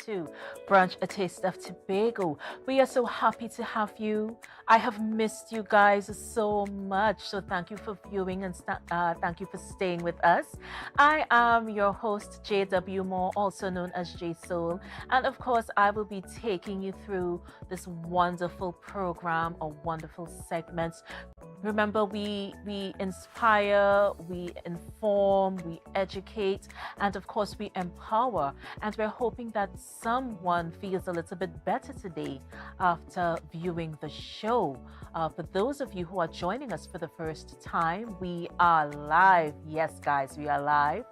to Brunch, a taste of Tobago. We are so happy to have you. I have missed you guys so much. So thank you for viewing and thank you for staying with us. I am your host, JW Moore, also known as J Soul. And of course, I will be taking you through this wonderful program or wonderful segments. Remember, we inspire, we inform, we educate, and of course, we empower. And we're hoping that someone feels a little bit better today after viewing the show. For those of you who are joining us for the first time, we are live. Yes, guys, we are live.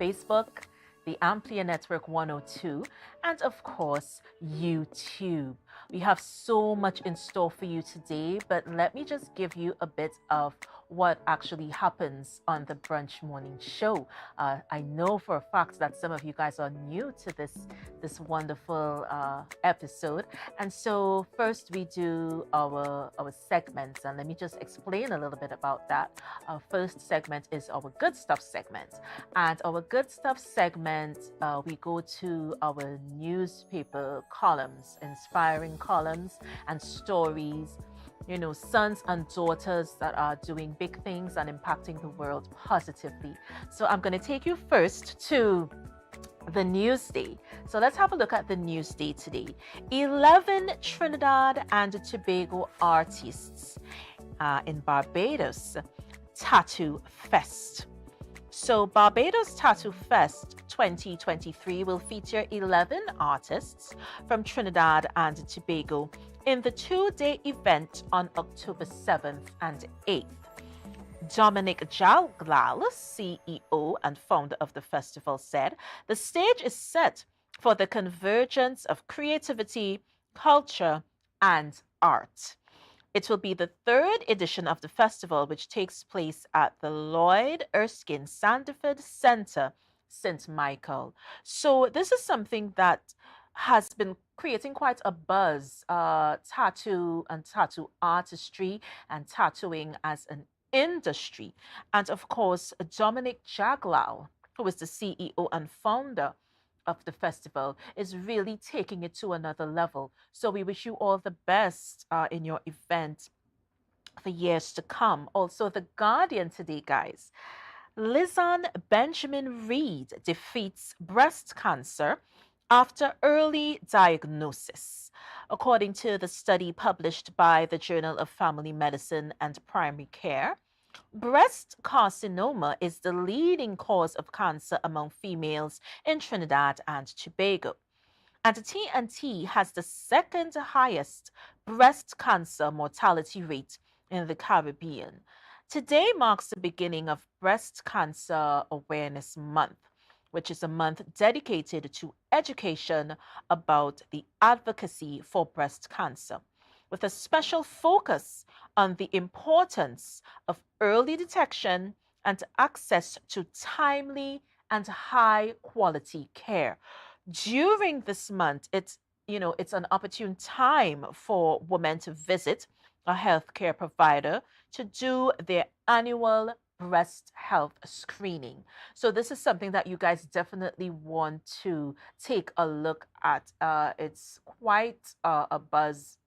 Facebook, the Amplia Network 102, and of course, YouTube. We have so much in store for you today, but let me just give you a bit of what actually happens on the Brunch Morning Show. I know for a fact that some of you guys are new to this wonderful episode, and so first we do our segments, and let me just explain a little bit about that. Our first segment is our Good Stuff segment, and our Good Stuff segment, we go to our newspaper columns, inspiring columns and stories, you know, sons and daughters that are doing big things and impacting the world positively. So I'm going to take you first to the Newsday. So let's have a look at the Newsday today. 11 Trinidad and Tobago artists in Barbados Tattoo Fest. So Barbados Tattoo Fest 2023 will feature 11 artists from Trinidad and Tobago in the two-day event on October 7th and 8th. Dominic Jalglal, CEO and founder of the festival, said the stage is set for the convergence of creativity, culture, and art. It will be the third edition of the festival, which takes place at the Lloyd Erskine Sandiford Center, St. Michael. So this is something that has been creating quite a buzz, tattoo and tattoo artistry and tattooing as an industry. And of course, Dominic Jaglau, who is the CEO and founder of the festival, is really taking it to another level. So we wish you all the best in your event for years to come. Also, The Guardian today, guys. Lizanne Benjamin Reed defeats breast cancer after early diagnosis. According to the study published by the Journal of Family Medicine and Primary Care, breast carcinoma is the leading cause of cancer among females in Trinidad and Tobago. And TNT has the second highest breast cancer mortality rate in the Caribbean. Today marks the beginning of Breast Cancer Awareness Month, which is a month dedicated to education about the advocacy for breast cancer, with a special focus on the importance of early detection and access to timely and high quality care. During this month, it's an opportune time for women to visit a healthcare provider to do their annual breast health screening. So this is something that you guys definitely want to take a look at. It's quite a buzz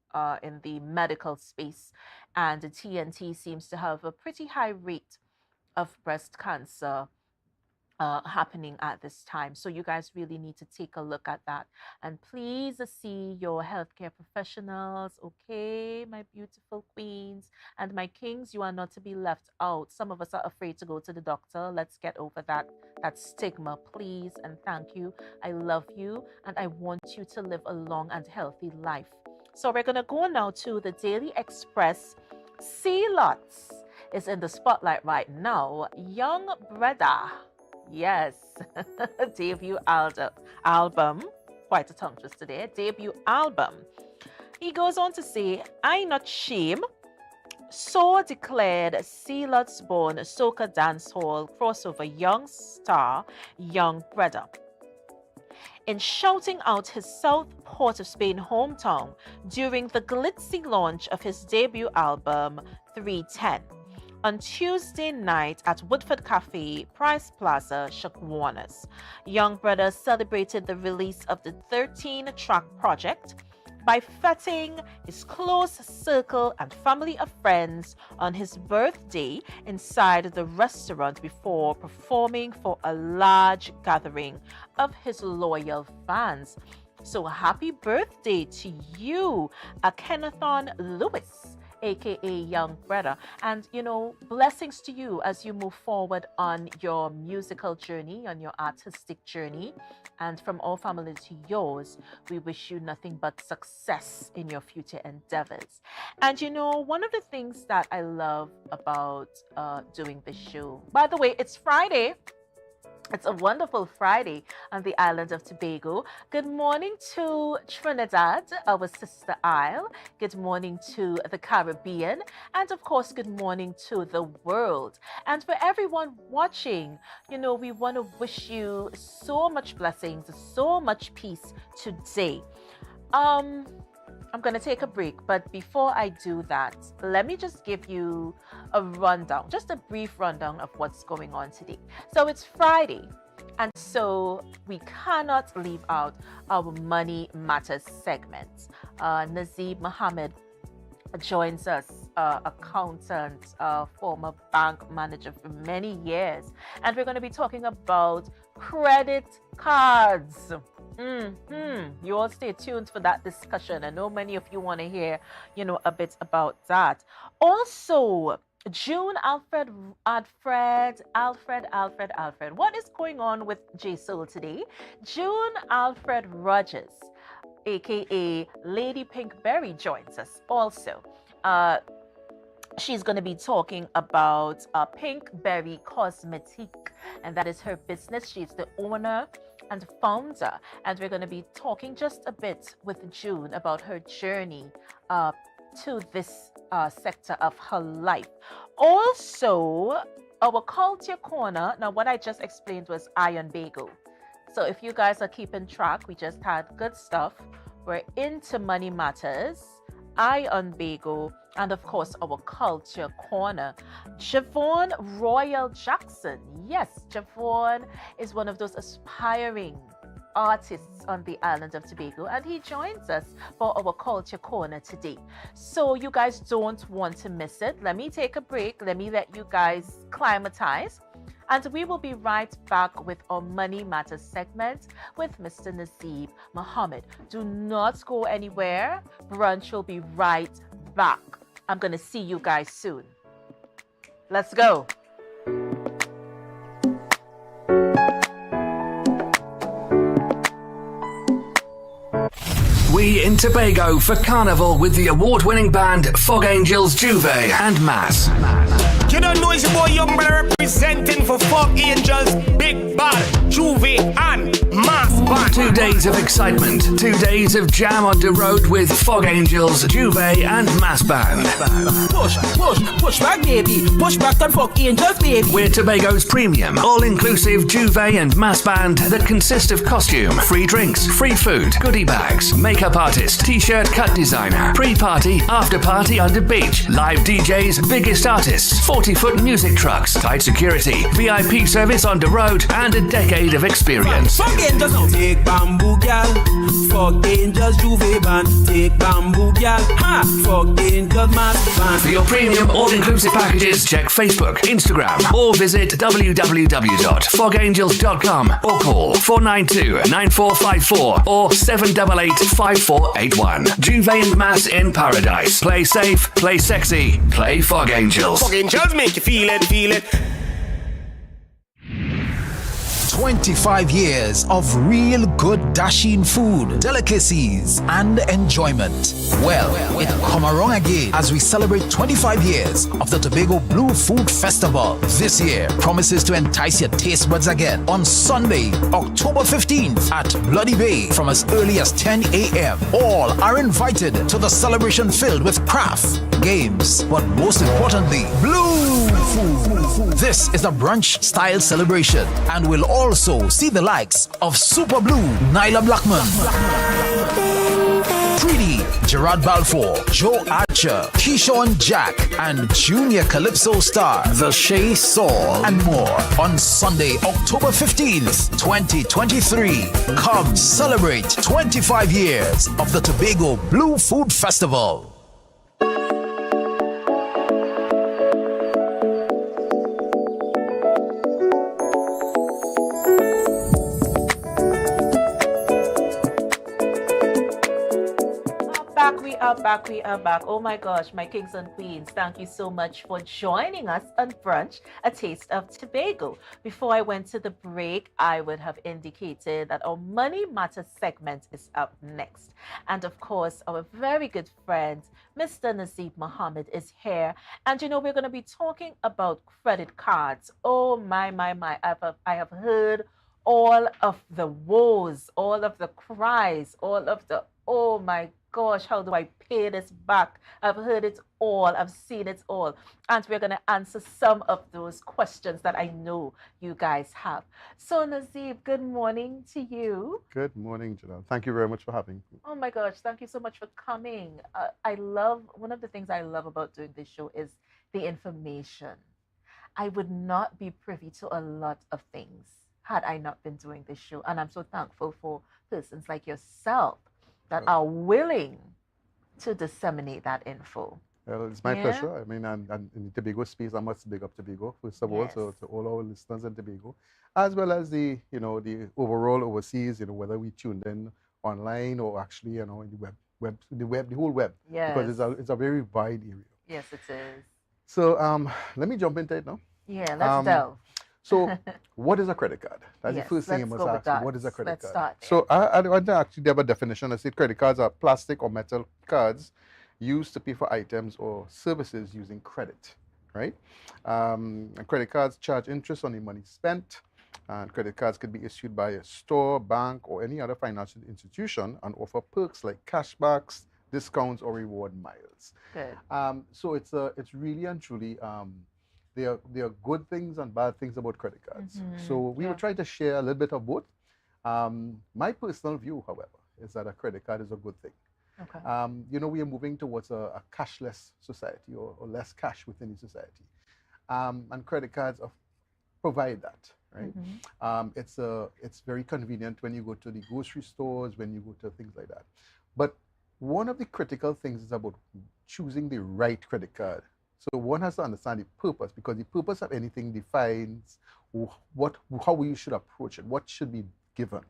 in the medical space, and the TNT seems to have a pretty high rate of breast cancer happening at this time. So you guys really need to take a look at that. And please see your healthcare professionals, okay, my beautiful queens and my kings. You are not to be left out. Some of us are afraid to go to the doctor. Let's get over that stigma, please, and thank you. I love you, and I want you to live a long and healthy life. So we're going to go now to the Daily Express. C. Lots is in the spotlight right now. Young Breda, yes, debut album, quite a tongue twister there, debut album. He goes on to say, I not shame, so declared C. Lots born soca dancehall crossover young star, Young Breda. In shouting out his South Port of Spain hometown during the glitzy launch of his debut album, 310. on Tuesday night at Woodford Cafe, Price Plaza, Chaguanas. Young Brother celebrated the release of the 13-track project by feting his close circle and family of friends on his birthday inside the restaurant before performing for a large gathering of his loyal fans. So happy birthday to you, Kennethon Lewis, aka Young Brother, and blessings to you as you move forward on your musical journey, on your artistic journey. And from our family to yours, we wish you nothing but success in your future endeavors. And one of the things that I love about doing this show, by the way, it's Friday. It's a wonderful Friday on the island of Tobago. Good morning to Trinidad, our sister isle. Good morning to the Caribbean. And of course, good morning to the world. And for everyone watching, we want to wish you so much blessings, so much peace today. I'm going to take a break, but before I do that, let me just give you a rundown, just a brief rundown of what's going on today. So it's Friday, and so we cannot leave out our Money Matters segment. Nazib Mohammed joins us, accountant, former bank manager for many years, and we're going to be talking about credit cards. You all stay tuned for that discussion. I know many of you want to hear, a bit about that. Also, June Alfred. What is going on with J Soul today? June Alfred Rogers, aka Lady Pinkberry, joins us also. She's going to be talking about Pinkberry Cosmetique, and that is her business. She's the owner and founder, and we're going to be talking just a bit with June about her journey to this sector of her life. Also, our culture corner. Now, what I just explained was Iron Bagel. So if you guys are keeping track, we just had good stuff. We're into Money Matters, Iron Bagel, and of course our culture corner. Javon Royal Jackson. Yes, Javon is one of those aspiring artists on the island of Tobago, and he joins us for our culture corner today. So you guys don't want to miss it. Let me take a break. Let me let you guys climatize. And we will be right back with our Money Matters segment with Mr. Nazib Mohammed. Do not go anywhere. Brunch will be right back. I'm going to see you guys soon. Let's go. We in Tobago for Carnival with the award-winning band Fog Angels, Juve and Mass. You don't know it's your boy Young Brother representing for Fog Angels, Big Bad, Juve and Mass Band. 2 days of excitement, 2 days of jam on the road with Fog Angels, Juve and Mass Band. Push back, baby. Push back and Fog Angels, baby. We're Tobago's premium, all-inclusive Juve and Mass Band that consist of costume, free drinks, free food, goodie bags, makeup artist, t-shirt cut designer, pre-party, after-party under beach, live DJs, biggest artists, 40-foot music trucks, tight security, VIP service on the road, and a decade of experience. Fog Angels now. Take bamboo, gal. Fog Angels, Juve band. Take bamboo, gal. Ha! Fog Angels, Mass Band. For your premium all-inclusive packages, check Facebook, Instagram, or visit www.fogangels.com or call 492-9454 or 788-5481. Juve and Mass in Paradise. Play safe, play sexy, play Fog Angels. Fog Angels make you feel it. 25 years of real good dashing food, delicacies, and enjoyment. Well, it come around again as we celebrate 25 years of the Tobago Blue Food Festival. This year promises to entice your taste buds again on Sunday, October 15th at Bloody Bay from as early as 10 a.m. All are invited to the celebration filled with craft, games, but most importantly, blue food. This is a brunch style celebration and will also see the likes of Super Blue Nyla Blackman, Freddie, Gerard Balfour, Joe Archer, Keyshawn Jack, and Junior Calypso star The Shay Saul, and more on Sunday, October 15th, 2023. Come celebrate 25 years of the Tobago Blue Food Festival. We are back. Oh my gosh, my kings and queens, thank you so much for joining us on Brunch, a taste of Tobago. Before I went to the break, I would have indicated that our Money Matters segment is up next. And of course, our very good friend, Mr. Nazib Mohammed, is here. And you know, we're going to be talking about credit cards. Oh my. I have heard all of the woes, all of the cries, all of the, oh my gosh, how do I pay this back? I've heard it all. I've seen it all. And we're going to answer some of those questions that I know you guys have. So, Nazib, good morning to you. Good morning, Janelle. Thank you very much for having me. Oh my gosh, thank you so much for coming. One of the things I love about doing this show is the information. I would not be privy to a lot of things had I not been doing this show. And I'm so thankful for persons like yourself that are willing to disseminate that info. Well, it's my pleasure. I mean, and in the Tobago space, I must big up Tobago, first of all, to all our listeners in Tobago, as well as the overall overseas, whether we tuned in online or actually, in the whole web. Yes. Because it's a very wide area. Yes, it is. So let me jump into it now. Yeah, let's delve. So, what is a credit card? That's the first thing I must ask you. What is a credit card? Start so, I want to actually have a definition. I said credit cards are plastic or metal cards used to pay for items or services using credit, right? And credit cards charge interest on the money spent. And credit cards could be issued by a store, bank, or any other financial institution and offer perks like cashbacks, discounts, or reward miles. Good. So, it's really and truly. There are good things and bad things about credit cards. So we will try to share a little bit of both. My personal view, however, is that a credit card is a good thing. Okay. We are moving towards a cashless society or less cash within the society. And credit cards provide that, right? It's very convenient when you go to the grocery stores, when you go to things like that. But one of the critical things is about choosing the right credit card. So one has to understand the purpose, because the purpose of anything defines how you should approach it, what should be given.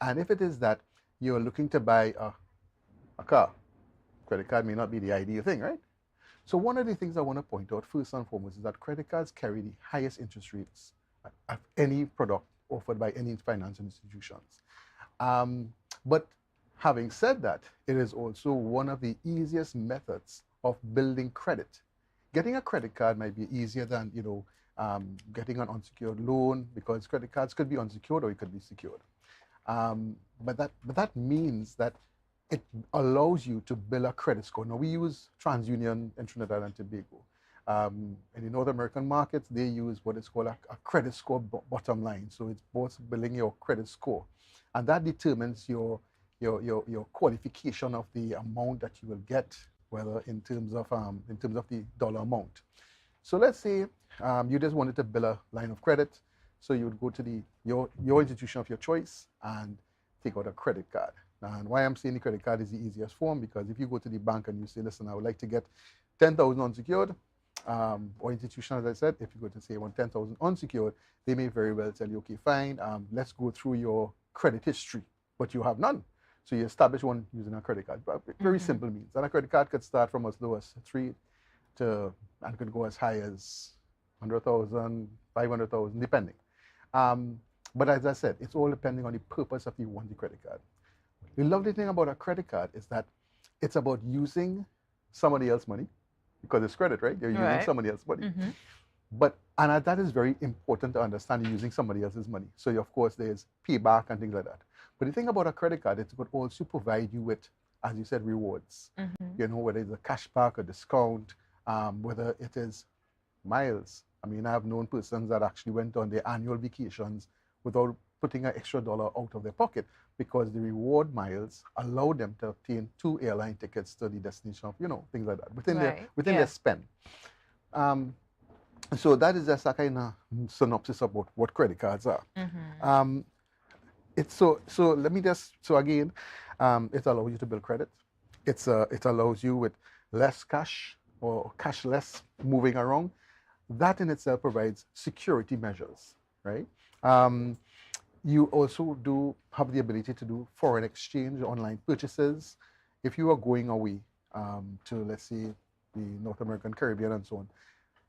And if it is that you're looking to buy a car, credit card may not be the ideal thing, right? So one of the things I want to point out first and foremost is that credit cards carry the highest interest rates of any product offered by any financial institutions. But having said that, it is also one of the easiest methods of building credit. Getting a credit card might be easier than getting an unsecured loan, because credit cards could be unsecured or it could be secured. But that means that it allows you to build a credit score. Now we use TransUnion in Trinidad and Tobago. In the North American markets, they use what is called a credit score bottom line. So it's both building your credit score, and that determines your qualification of the amount that you will get, whether in terms of the dollar amount. So let's say you just wanted to build a line of credit, so you would go to your institution of your choice and take out a credit card. And why I'm saying the credit card is the easiest form, because if you go to the bank and you say, listen, I would like to get 10,000 unsecured, or institution, as I said, if you go to say you want 10,000 unsecured, they may very well tell you, okay, fine, let's go through your credit history, but you have none. So you establish one using a credit card. Very simple means. And a credit card could start from as low as 3 to, and could go as high as 100,000, 500,000, depending. But as I said, it's all depending on the purpose of you want the credit card. The lovely thing about a credit card is that it's about using somebody else's money, because it's credit, right? You're using somebody else's money. And that is very important to understand, you're using somebody else's money. So of course there's payback and things like that. But the thing about a credit card, it could also provide you with, as you said, rewards. Whether it's a cashback, a discount, whether it is miles. I mean, I have known persons that actually went on their annual vacations without putting an extra dollar out of their pocket, because the reward miles allow them to obtain 2 airline tickets to the destination of, things like that within their spend. So that is just a kind of synopsis about what credit cards are. It's so let me just, so again, it allows you to build credit. It allows you with less cash or cashless moving around. That in itself provides security measures, right? You also do have the ability to do foreign exchange online purchases. If you are going away to, let's say, the North American Caribbean and so on,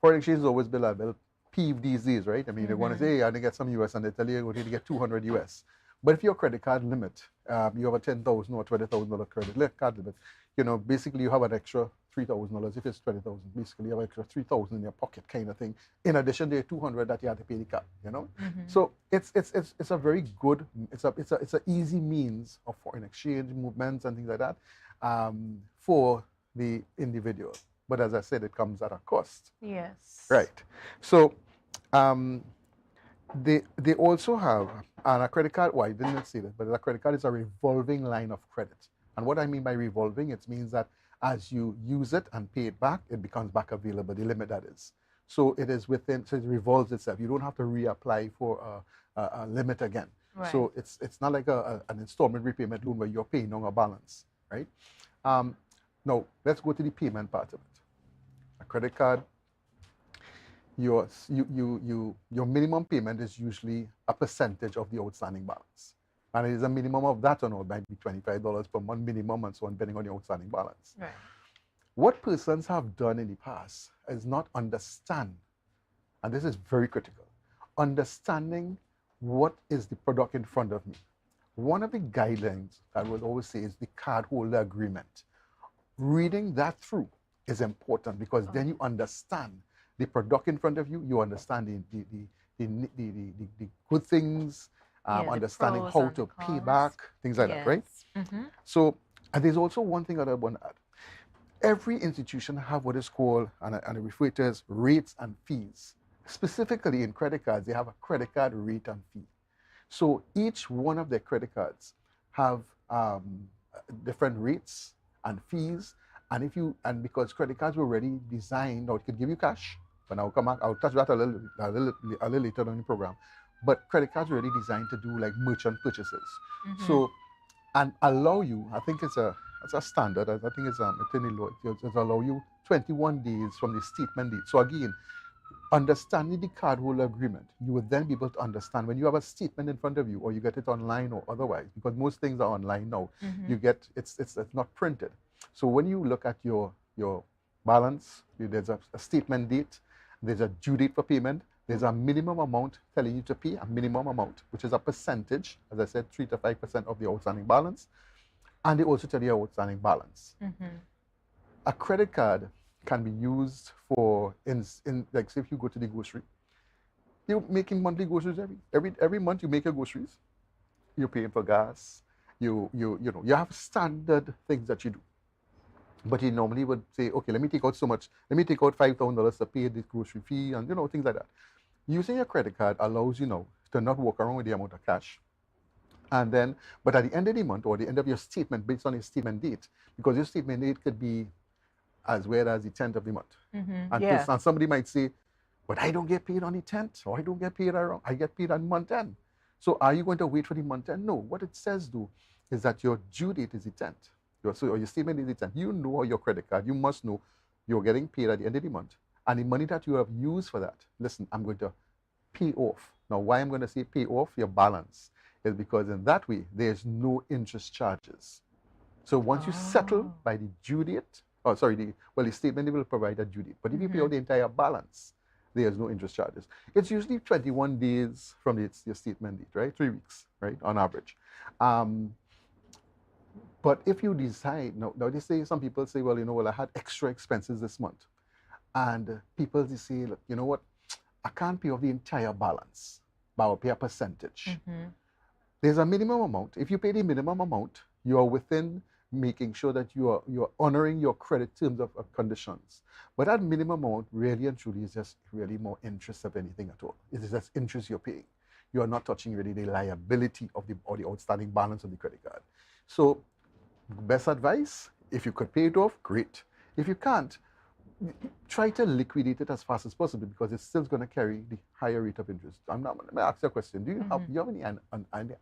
foreign exchange has always been a little peeve these days, right? I mean, they want to say, hey, I didn't get some US, and they tell you you're going to get 200 US. But if your credit card limit, you have a $10,000 or $20,000 credit card limit, basically you have an extra $3,000. If it's 20,000, basically you have an extra 3,000 in your pocket kind of thing. In addition to the 200 that you have to pay the card, So it's a very good, it's an easy means of foreign exchange movements and things like that for the individual. But as I said, it comes at a cost. Yes. Right. So they also have, and a credit card, well, I didn't say that, but a credit card is a revolving line of credit. And what I mean by revolving, it means that as you use it and pay it back, it becomes back available, the limit that is. So it is within, so it revolves itself. You don't have to reapply for a limit again. Right. So it's not like an installment repayment loan where you're paying on a balance, right? Now, let's go to the payment part of it. A credit card, your minimum payment is usually a percentage of the outstanding balance. And it is a minimum of that or not, might be $25 per month minimum and so on, depending on your outstanding balance. Right. What persons have done in the past is not understand, and this is very critical, understanding what is the product in front of me. One of the guidelines I would always say is the cardholder agreement. Reading that through is important because then you understand the product in front of you, you understand the good things, understanding how to pay back, things like that, right? So, and there's also one thing that I want to add. Every institution have what is called, and I refer to as rates and fees. Specifically in credit cards, they have a credit card rate and fee. So each one of their credit cards have different rates and fees. And because credit cards were already designed, or it could give you cash, but I'll touch that a little later on in the program. But credit cards are already designed to do like merchant purchases. So, and allow you, I think it's a standard, I think it's in the law, it allow you 21 days from the statement date. So again, understanding the cardholder agreement, you would then be able to understand when you have a statement in front of you, or you get it online or otherwise, because most things are online now. You get it's not printed. So when you look at your balance, there's a statement date, there's a due date for payment, there's a minimum amount telling you to pay, a minimum amount, which is a percentage, as I said, 3 to 5% of the outstanding balance, and they also tell you your outstanding balance. A credit card can be used for, in like, say if you go to the grocery, you're making monthly groceries every month. You make your groceries, you're paying for gas, you have standard things that you do. But you normally would say, okay, let me take out so much, let me take out $5,000 to pay this grocery fee, and things like that. Using your credit card allows you to not walk around with the amount of cash. And then, but at the end of the month or the end of your statement, based on your statement date, because your statement date could be as well as the 10th of the month. And somebody might say, but I don't get paid on the 10th, or I don't get paid around, I get paid on month end. So are you going to wait for the month end? No, what it says is that your due date is the 10th. Or your statement is the 10th. You know your credit card, you must know you're getting paid at the end of the month. And the money that you have used for that, listen, I'm going to pay off. Now, why I'm going to say pay off your balance is because in that way, there's no interest charges. So once you settle by the due date, the statement will provide a due date. But if you pay out the entire balance, there's no interest charges. It's usually 21 days from your statement date, right? 3 weeks, right, on average. But if you decide, now they say, some people say, well, I had extra expenses this month. And people, they say, look, you know what, I can't pay off the entire balance, but I'll pay a percentage. There's a minimum amount. If you pay the minimum amount, you are within making sure that you are honoring your credit terms of conditions. But that minimum amount really and truly is just really more interest of anything at all. It is just interest you're paying. you are not touching really the liability of the outstanding balance of the credit card. So best advice, if you could pay it off, great. If you can't, try to liquidate it as fast as possible because it's still going to carry the higher rate of interest. Let me ask you a question. Do you have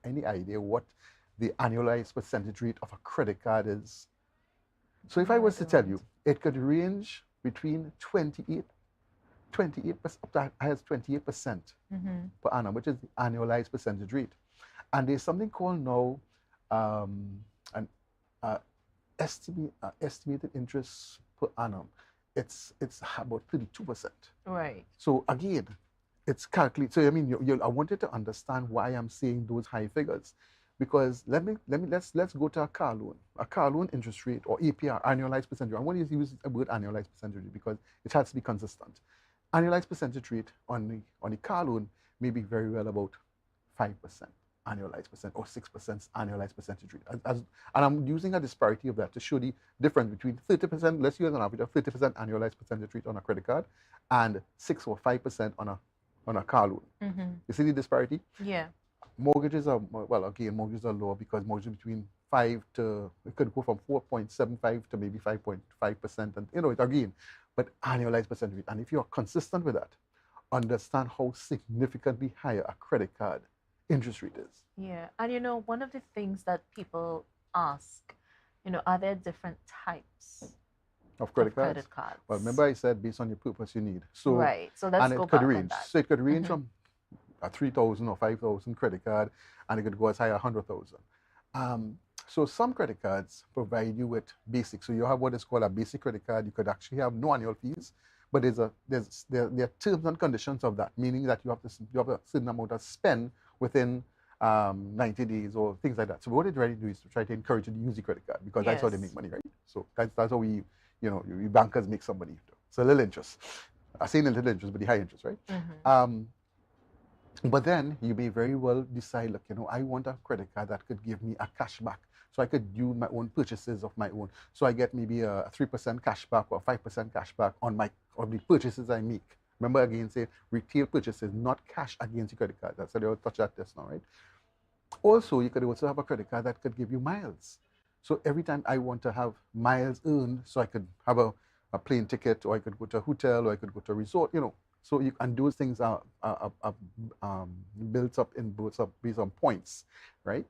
any idea what the annualized percentage rate of a credit card is? So if I was to tell you, it could range between 28% up to as 28% per annum, which is the annualized percentage rate. And there's something called now an estimated interest per annum. It's about 32%. Right. So again, it's calculated. So I mean, I wanted to understand why I'm saying those high figures, because let's go to a car loan. A car loan interest rate, or APR, annualized percentage rate. I want to use the word annualized percentage rate because it has to be consistent. Annualized percentage rate on the car loan may be very well about 5% annualized percent or 6% annualized percentage rate. And I'm using a disparity of that to show the difference between 30%, let's use an average of 30% annualized percentage rate on a credit card and 6 or 5% on a car loan. You see the disparity? Yeah. Mortgages are, well, again, mortgages are lower because mortgages between 5 to, it could go from 4.75 to maybe 5.5%, and it again, but annualized percentage rate. And if you're consistent with that, understand how significantly higher a credit card interest rate is. Yeah. And one of the things that people ask, are there different types of credit cards? Credit cards? Well, remember I said based on your purpose you need. So right. So let's go back on that. So it could range from a 3,000 or 5,000 credit card, and it could go as high as 100,000. So some credit cards provide you with basic. So you have what is called a basic credit card. You could actually have no annual fees, but there are terms and conditions of that, meaning that you have a certain amount of spend within 90 days or things like that. So what they're trying to do is to try to encourage you to use the credit card because that's how they make money, right? So that's how we bankers make some money. So a little interest. I say a little interest, but the high interest, right? But then you may very well decide, look, I want a credit card that could give me a cashback. So I could do my own purchases of my own. So I get maybe a 3% cashback or 5% cashback on the purchases I make. Remember again, say retail purchases, not cash against the credit card. That's how they will touch that test now, right? Also, you could also have a credit card that could give you miles. So every time I want to have miles earned, so I could have a plane ticket, or I could go to a hotel, or I could go to a resort, So and those things are built up based on points, right?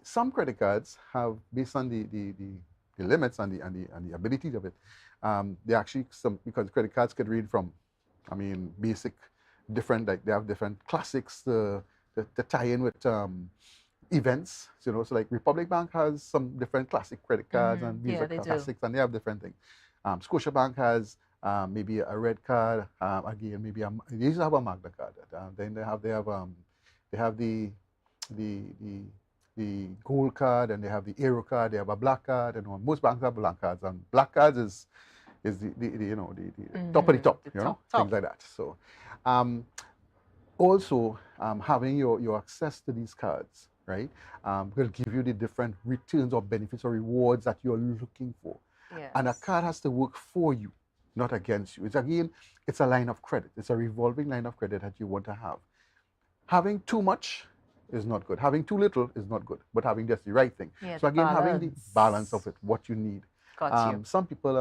Some credit cards have, based on the limits and the abilities of it, they actually because credit cards could read from, basic, different, like they have different classics to tie in with events, so like Republic Bank has some different classic credit cards and Visa classics, and they have different things. Scotiabank has maybe a red card, again maybe they used to have a Magna card. Then they have the gold card, and they have the Aero card, they have a black card, and most banks have black cards, and black cards is the top of the top, things like that. So also having your access to these cards, right, will give you the different returns or benefits or rewards that you're looking for. Yes. And a card has to work for you, not against you. It's a line of credit. It's a revolving line of credit that you want to have. Having too much is not good. Having too little is not good, but having just the right thing. Yeah, so again, having the balance of it, what you need. Got you. Some people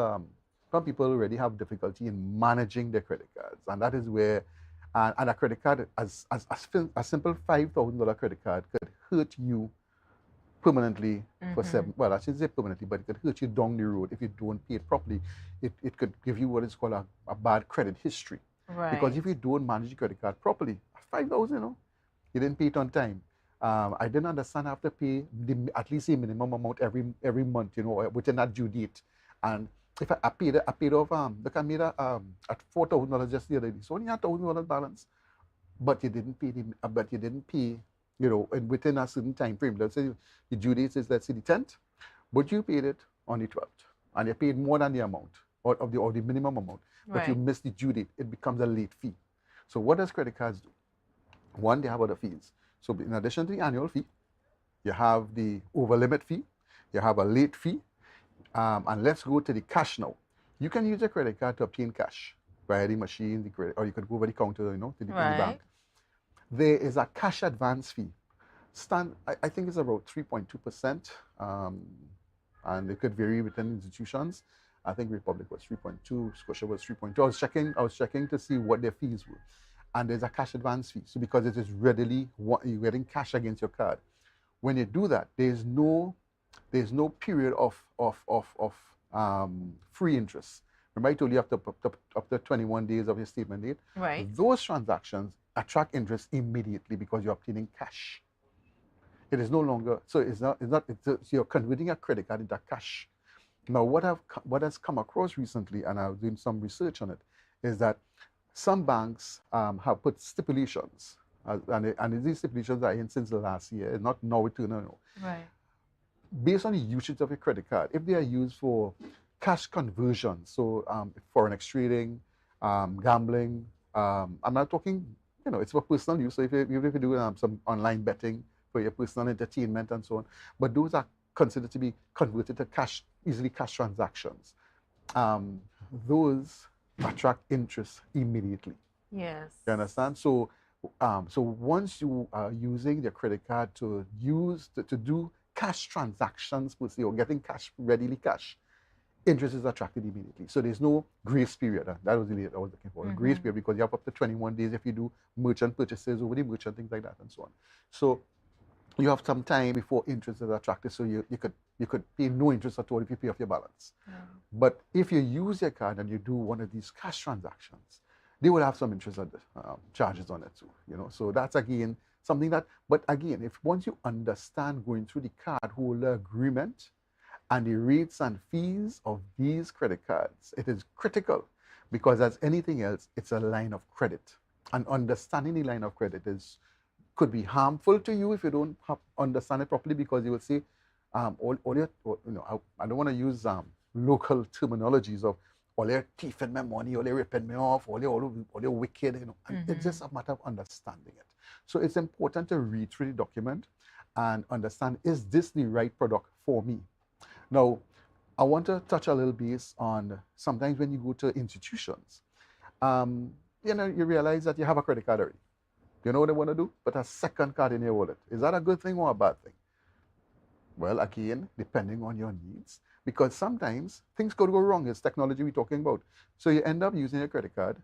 already have difficulty in managing their credit cards, and that is where, and a credit card, a simple $5,000 credit card could hurt you permanently for well, I shouldn't say permanently, but it could hurt you down the road if you don't pay it properly. It could give you what is called a bad credit history. Right. Because if you don't manage the credit card properly, $5,000, you didn't pay it on time. I didn't understand I have to pay at least a minimum amount every month, within that due date. And if I paid off, look, I made at $4,000 just the other day. So only a $1,000 balance, but you didn't pay, within a certain time frame. Let's say the due date is, let's say, the 10th, but you paid it on the 12th, and you paid more than the amount or the minimum amount, but you missed the due date. It becomes a late fee. So what does credit cards do? One, they have other fees. So in addition to the annual fee, you have the over limit fee, you have a late fee, and let's go to the cash now. You can use a credit card to obtain cash via the machine, or you could go over the counter, to the bank. there is a cash advance fee. I think it's about 3.2%, and it could vary within institutions. I think Republic was 3.2, Scotia was 3.2. I was checking to see what their fees were. And there's a cash advance fee. So because it is readily, you're getting cash against your card. When you do that, there's no period of free interest. Remember I told you after 21 days of your statement date? Right. Those transactions attract interest immediately because you're obtaining cash. It is no longer, so you're converting a credit card into cash. Now, what has come across recently, and I was doing some research on it, is that some banks have put stipulations, and these stipulations are in since the last year, not now to now. Right. Based on the usage of your credit card, if they are used for cash conversion, so foreign exchange trading, gambling, I'm not talking, it's for personal use. So if you do some online betting for your personal entertainment and so on, but those are considered to be converted to easily cash transactions. Those attract interest immediately. Yes. You understand? So once you are using your credit card to do cash transactions, per se, or getting readily cash, interest is attracted immediately. So there's no grace period. That was the word I was looking for. Grace period, because you have up to 21 days if you do merchant purchases over the merchant, things like that, and so on. So you have some time before interest is attracted, so you could pay no interest at all if you pay off your balance. But if you use your card and you do one of these cash transactions, they will have some interest charges on it too. So that's again something that. But again, if once you understand going through the card holder agreement and the rates and fees of these credit cards, it is critical, because as anything else, it's a line of credit, and understanding the line of credit could be harmful to you if you don't understand it properly, because you will say, I don't want to use local terminologies of all they're thieving my money, all they're ripping me off, all they're wicked, and it's just a matter of understanding it. So it's important to read through the document and understand, is this the right product for me? Now, I want to touch a little base on sometimes when you go to institutions, you realize that you have a credit card already. You know what they want to do? Put a second card in your wallet. Is that a good thing or a bad thing? Well, again, depending on your needs, because sometimes things could go wrong. It's technology we're talking about. So you end up using your credit card,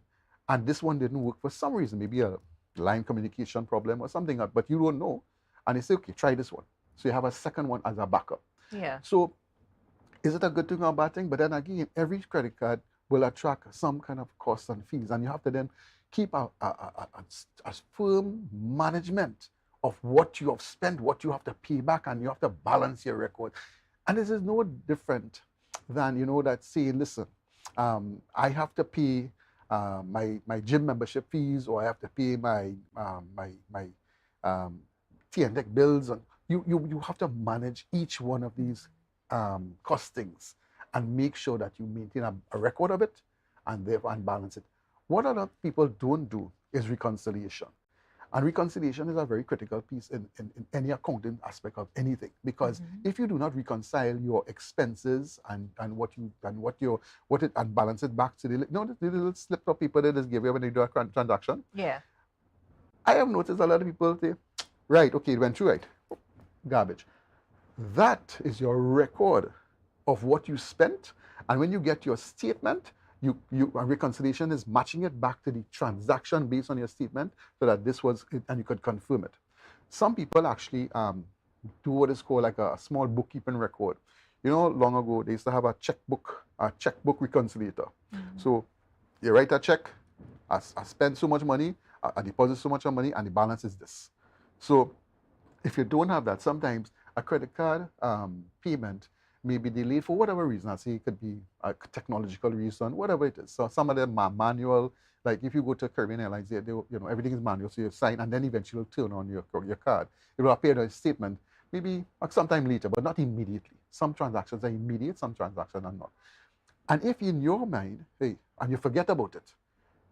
and this one didn't work for some reason, maybe a line communication problem or something, but you don't know. And they say, okay, try this one. So you have a second one as a backup. Yeah. So is it a good thing or a bad thing? But then again, every credit card will attract some kind of costs and fees, and you have to then keep a firm management of what you have spent, what you have to pay back, and you have to balance your record. And this is no different than, that saying, listen, I have to pay my gym membership fees, or I have to pay my TNTech bills. And you have to manage each one of these costings and make sure that you maintain a record of it and therefore balance it. What a lot of people don't do is reconciliation. And reconciliation is a very critical piece in any accounting aspect of anything, because if you do not reconcile your expenses and balance it back to the little slip of paper that is given when you do a transaction. Yeah. I have noticed a lot of people say, right, okay, it went through, right, garbage. That is your record of what you spent, and when you get your statement, a reconciliation is matching it back to the transaction based on your statement, so that this was it, and you could confirm it. Some people actually do what is called like a small bookkeeping record. Long ago they used to have a checkbook reconciliator. So you write a check, I spend so much money, I deposit so much money, and the balance is this. So if you don't have that, sometimes a credit card payment may be delayed for whatever reason. I say it could be a technological reason, whatever it is. So some of them are manual. Like if you go to Caribbean Airlines, everything is manual. So you sign, and then eventually it'll turn on your card. It will appear in a statement, maybe sometime later, but not immediately. Some transactions are immediate, some transactions are not. And if in your mind, and you forget about it,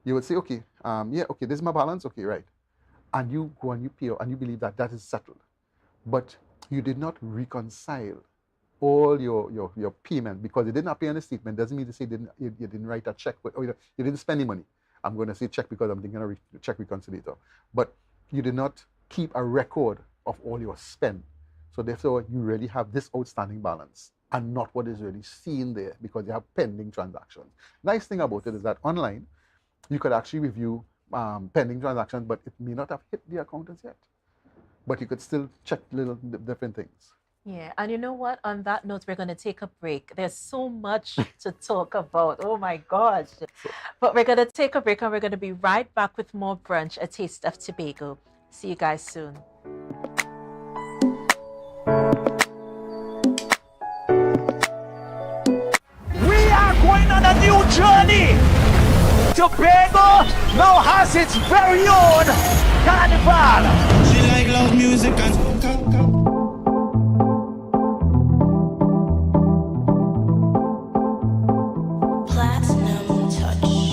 you would say, okay, okay, this is my balance, okay, right. And you go and you pay, and you believe that is settled. But you did not reconcile all your payment, because it didn't appear in the statement. Doesn't mean to say you didn't write a check, or you didn't spend any money. I'm going to say check because I'm thinking of check reconciliator. But you did not keep a record of all your spend. So therefore, you really have this outstanding balance and not what is really seen there because you have pending transactions. Nice thing about it is that online, you could actually review pending transactions, but it may not have hit the accountants yet. But you could still check little different things. Yeah, and you know what? On that note, we're going to take a break. There's so much to talk about. Oh my gosh. But we're going to take a break and we're going to be right back with more Brunch, a taste of Tobago. See you guys soon. We are going on a new journey. Tobago now has its very own carnival. She like loud music and Platinum touch.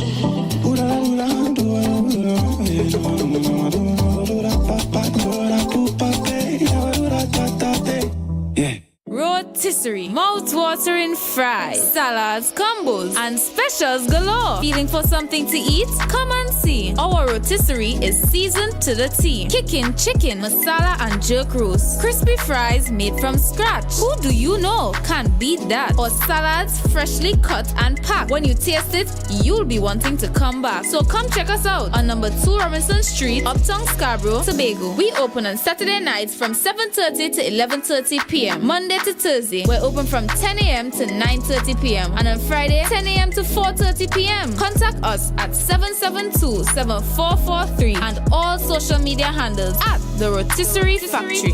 yeah. Rotisserie, mouth-watering fries, salads, combos, and specials galore. Feeling for something to eat? Come and see. Our rotisserie is seasoned to the T. Kicking chicken, masala, and jerk roast. Crispy fries made from scratch. Who do you know can't beat that? Or salads freshly cut and packed. When you taste it, you'll be wanting to come back. So come check us out on number 2 Robinson Street, Uptown Scarborough, Tobago. We open on Saturday nights from 7:30 to 11:30 p.m. Monday to Thursday, we're open from 10 a.m. to 9:30 p.m. and on Friday, 10 a.m. to 4:30 p.m. Contact us at 772-7443 and all social media handles at The Rotisserie Factory.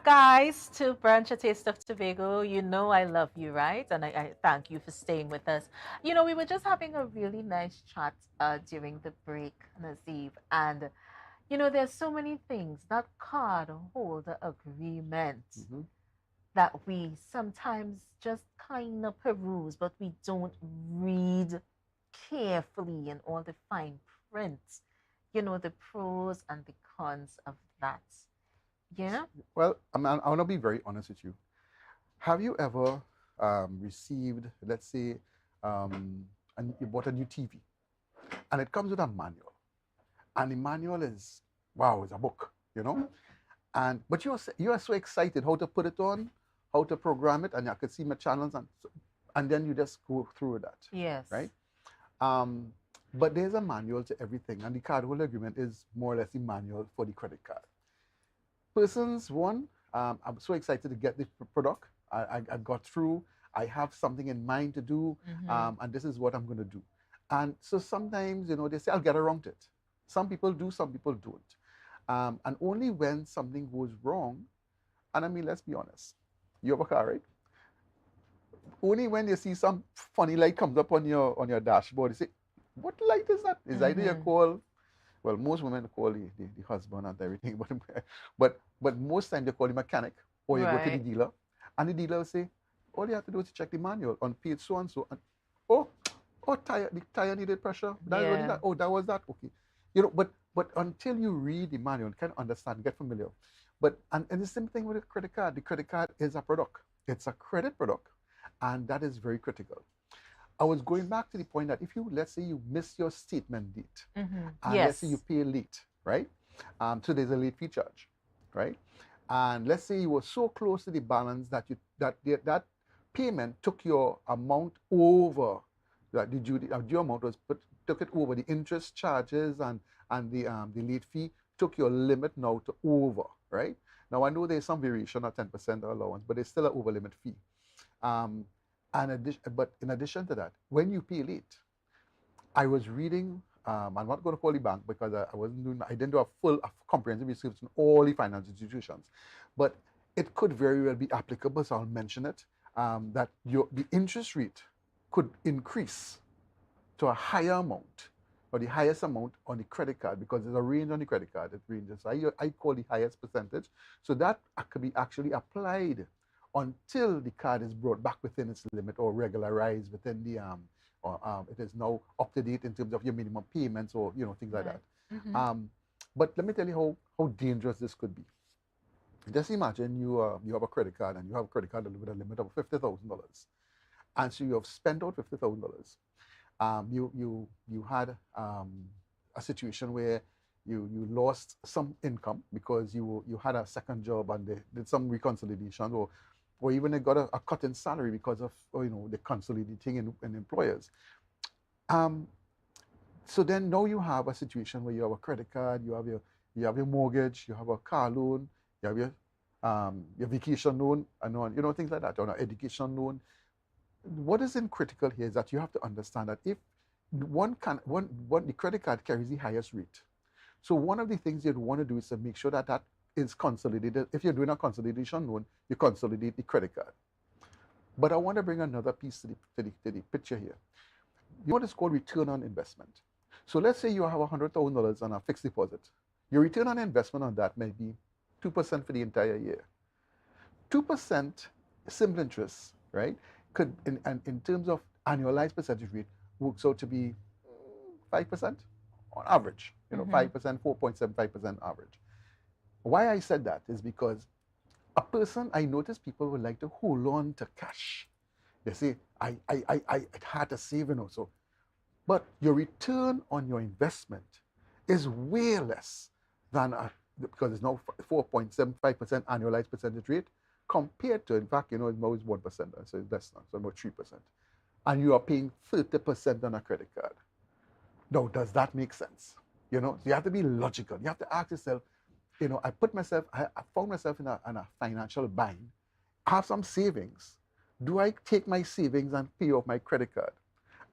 Guys, to Brunch, a taste of Tobago. You know I love you, right? And I thank you for staying with us. You know, we were just having a really nice chat during the break, Nazeeb. And, you know, there's so many things, that card holder agreement that we sometimes just kind of peruse, but we don't read carefully in all the fine print, you know, the pros and the cons of that. Yeah. Well, I want to be very honest with you. Have you ever received, let's say, and you bought a new TV, and it comes with a manual, and the manual is, wow, it's a book, you know, but you are so excited how to put it on, how to program it, and I could see my channels, and then you just go through that. Yes. Right. But there's a manual to everything, and the cardholder agreement is more or less the manual for the credit card. Persons one, I'm so excited to get this product. I got through. I have something in mind to do, and this is what I'm going to do. And so sometimes, you know, they say, I'll get around it. Some people do, some people don't. And only when something goes wrong, and I mean, let's be honest, you have a car, right? Only when you see some funny light comes up on your dashboard, you say, what light is that? Is either you call, well, most women call the husband and everything, but most times they call the mechanic, or you go to the dealer, and the dealer will say, all you have to do is check the manual on page so and so, and the tire needed pressure. That was that. Okay, you know, but until you read the manual, you can understand, get familiar. But and the same thing with a credit card. The credit card is a product. It's a credit product, and that is very critical. I was going back to the point that if you, let's say you miss your statement date, and let's say you pay late, right? So there's a late fee charge, right? And let's say you were so close to the balance that that payment took your amount over, that the due amount took it over. The interest charges and the late fee took your limit now to over, right? Now I know there's some variation of 10% allowance, but it's still an over limit fee. But in addition to that, when you pay late, I was reading, I'm not going to call the bank because I didn't do a comprehensive research on all the financial institutions, but it could very well be applicable, so I'll mention it, that the interest rate could increase to a higher amount or the highest amount on the credit card, because there's a range on the credit card. It ranges. So I call the highest percentage. So that could be actually applied until the card is brought back within its limit or regularized within the it is now up to date in terms of your minimum payments or things like that. But let me tell you how dangerous this could be. Just imagine you have a credit card, and you have a credit card with a limit of $50,000, and so you have spent out $50,000. You had a situation where you lost some income because you had a second job and they did some reconsolidation, or even they got a cut in salary because of the consolidating in employers. So then now you have a situation where you have a credit card, you have your mortgage, you have a car loan, you have your vacation loan, and things like that, or an education loan. What is critical here is that you have to understand that if the credit card carries the highest rate. So one of the things you'd want to do is to make sure that is consolidated. If you're doing a consolidation loan, you consolidate the credit card. But I want to bring another piece to the picture here. You know what is called return on investment. So let's say you have $100,000 on a fixed deposit. Your return on investment on that may be 2% for the entire year. 2% simple interest, right, could, in terms of annualized percentage rate, works out to be 5% on average. 5%, 4.75% average. Why I said that is because I notice people would like to hold on to cash. They say, I had to save, so. But your return on your investment is way less than, because it's now 4.75% annualized percentage rate, compared to, in fact, it's now 1%, so it's less now, so about 3%. And you are paying 30% on a credit card. Now, does that make sense? So you have to be logical. You have to ask yourself, I found myself in a financial bind. I have some savings. Do I take my savings and pay off my credit card?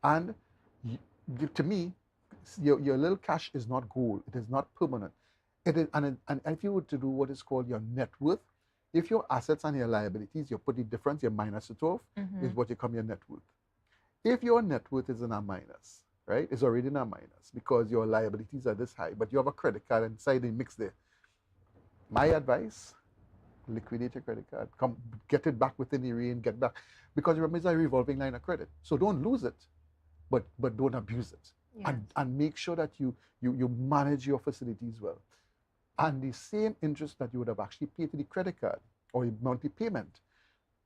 And to me, your little cash is not gold. It is not permanent. It is, and if you were to do what is called your net worth, if your assets and your liabilities, you put the difference, you minus it off, is what you call your net worth. If your net worth is in a minus, right, it's already in a minus because your liabilities are this high, but you have a credit card inside the mix there. My advice, liquidate your credit card. Come get it back within the range, get back. Because remember, it's a revolving line of credit. So don't lose it, but don't abuse it. Yes. And make sure that you manage your facilities well. And the same interest that you would have actually paid to the credit card or your monthly payment,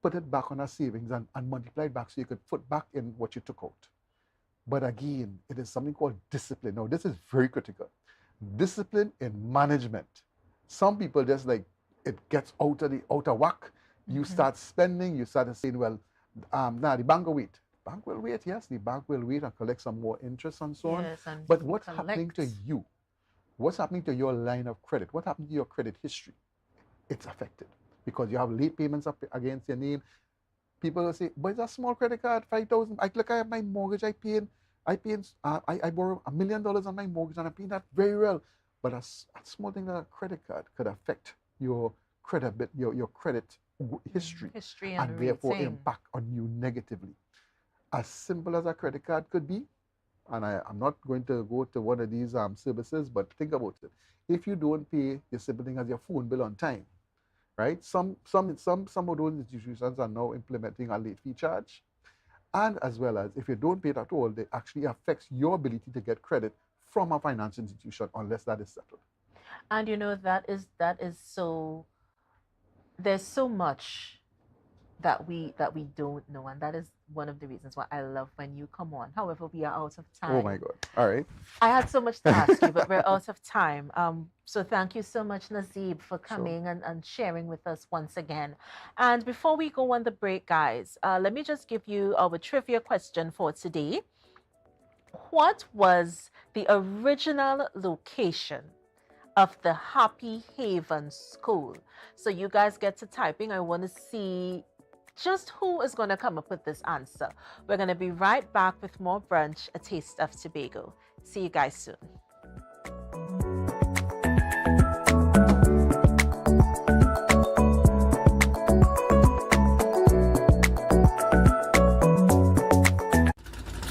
put it back on a savings and multiply it back so you could put back in what you took out. But again, it is something called discipline. Now, this is very critical. Discipline in management. Some people just it gets out of whack. You start spending, you start saying, well, the bank will wait. Bank will wait, yes, the bank will wait and collect some more interest and so on. But what's happening to you? What's happening to your line of credit? What happened to your credit history? It's affected because you have late payments up against your name. People will say, but it's a small credit card, $5,000. I have my mortgage, I borrow $1 million on my mortgage and I'm paying that very well. But a small thing like a credit card could affect your credit history and therefore impact on you negatively. As simple as a credit card could be, and I'm not going to go to one of these services, but think about it. If you don't pay your simple thing as your phone bill on time, right? Some of those institutions are now implementing a late fee charge. And as well as if you don't pay it at all, it actually affects your ability to get credit from a financial institution unless that is settled. And that is so, there's so much that we don't know, and that is one of the reasons why I love when you come on. However, we are out of time. Oh my God. All right. I had so much to ask you, but we're out of time. So thank you so much, Nazeeb, for coming and sharing with us once again. And before we go on the break, guys, let me just give you our trivia question for today. What was the original location of the Happy Haven School? So you guys get to typing. I want to see just who is going to come up with this answer. We're going to be right back with more Brunch, A Taste of Tobago. See you guys soon.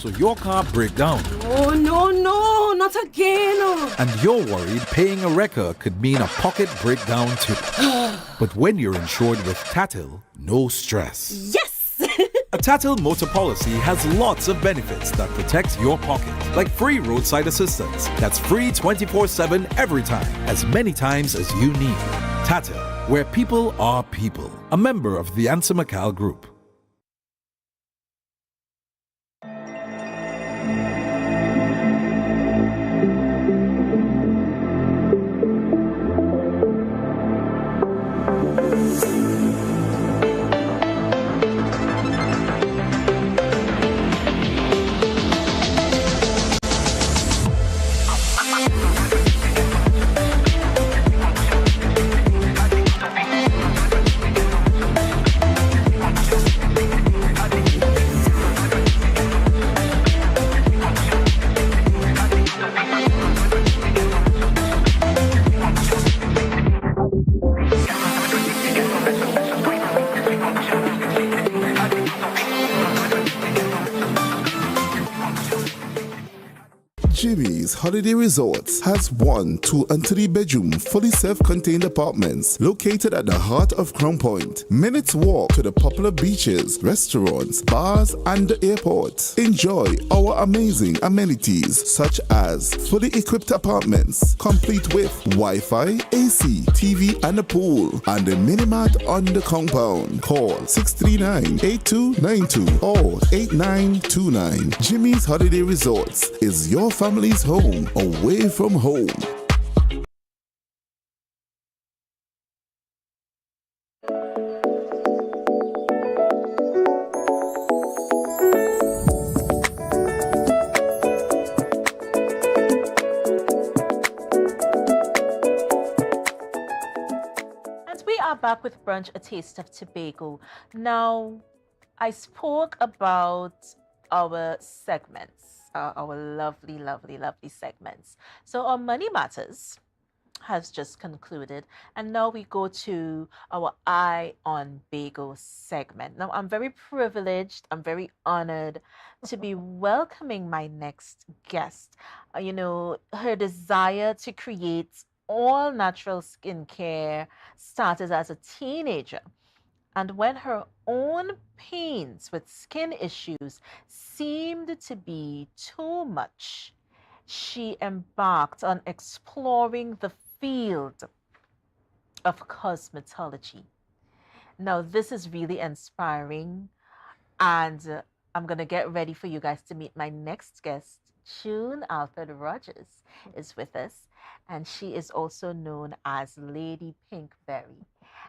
So your car break down. Oh, no, not again. And you're worried paying a wrecker could mean a pocket breakdown too. But when you're insured with Tatil, no stress. Yes! A Tatil motor policy has lots of benefits that protect your pocket, like free roadside assistance. That's free 24/7 every time, as many times as you need. Tatil, where people are people. A member of the Answer McCall Group. Jimmy's Holiday Resorts has 1, 2, and 3 bedroom, fully self-contained apartments located at the heart of Crown Point. Minutes walk to the popular beaches, restaurants, bars, and the airport. Enjoy our amazing amenities such as fully equipped apartments, complete with Wi-Fi, AC, TV, and a pool, and a mini-mart on the compound. Call 639-8292 or 8929. Jimmy's Holiday Resorts is your family's home away from home. And we are back with Brunch, a taste of Tobago. Now, I spoke about our segments, our lovely, lovely, lovely segments. So our Money Matters has just concluded, and now we go to our Eye on Bago segment. Now, I'm very privileged, I'm very honored to be welcoming my next guest. Her desire to create all natural skincare started as a teenager. And when her own pains with skin issues seemed to be too much, she embarked on exploring the field of cosmetology. Now, this is really inspiring, and I'm going to get ready for you guys to meet my next guest. June Alfred Rogers is with us, and she is also known as Lady Pinkberry.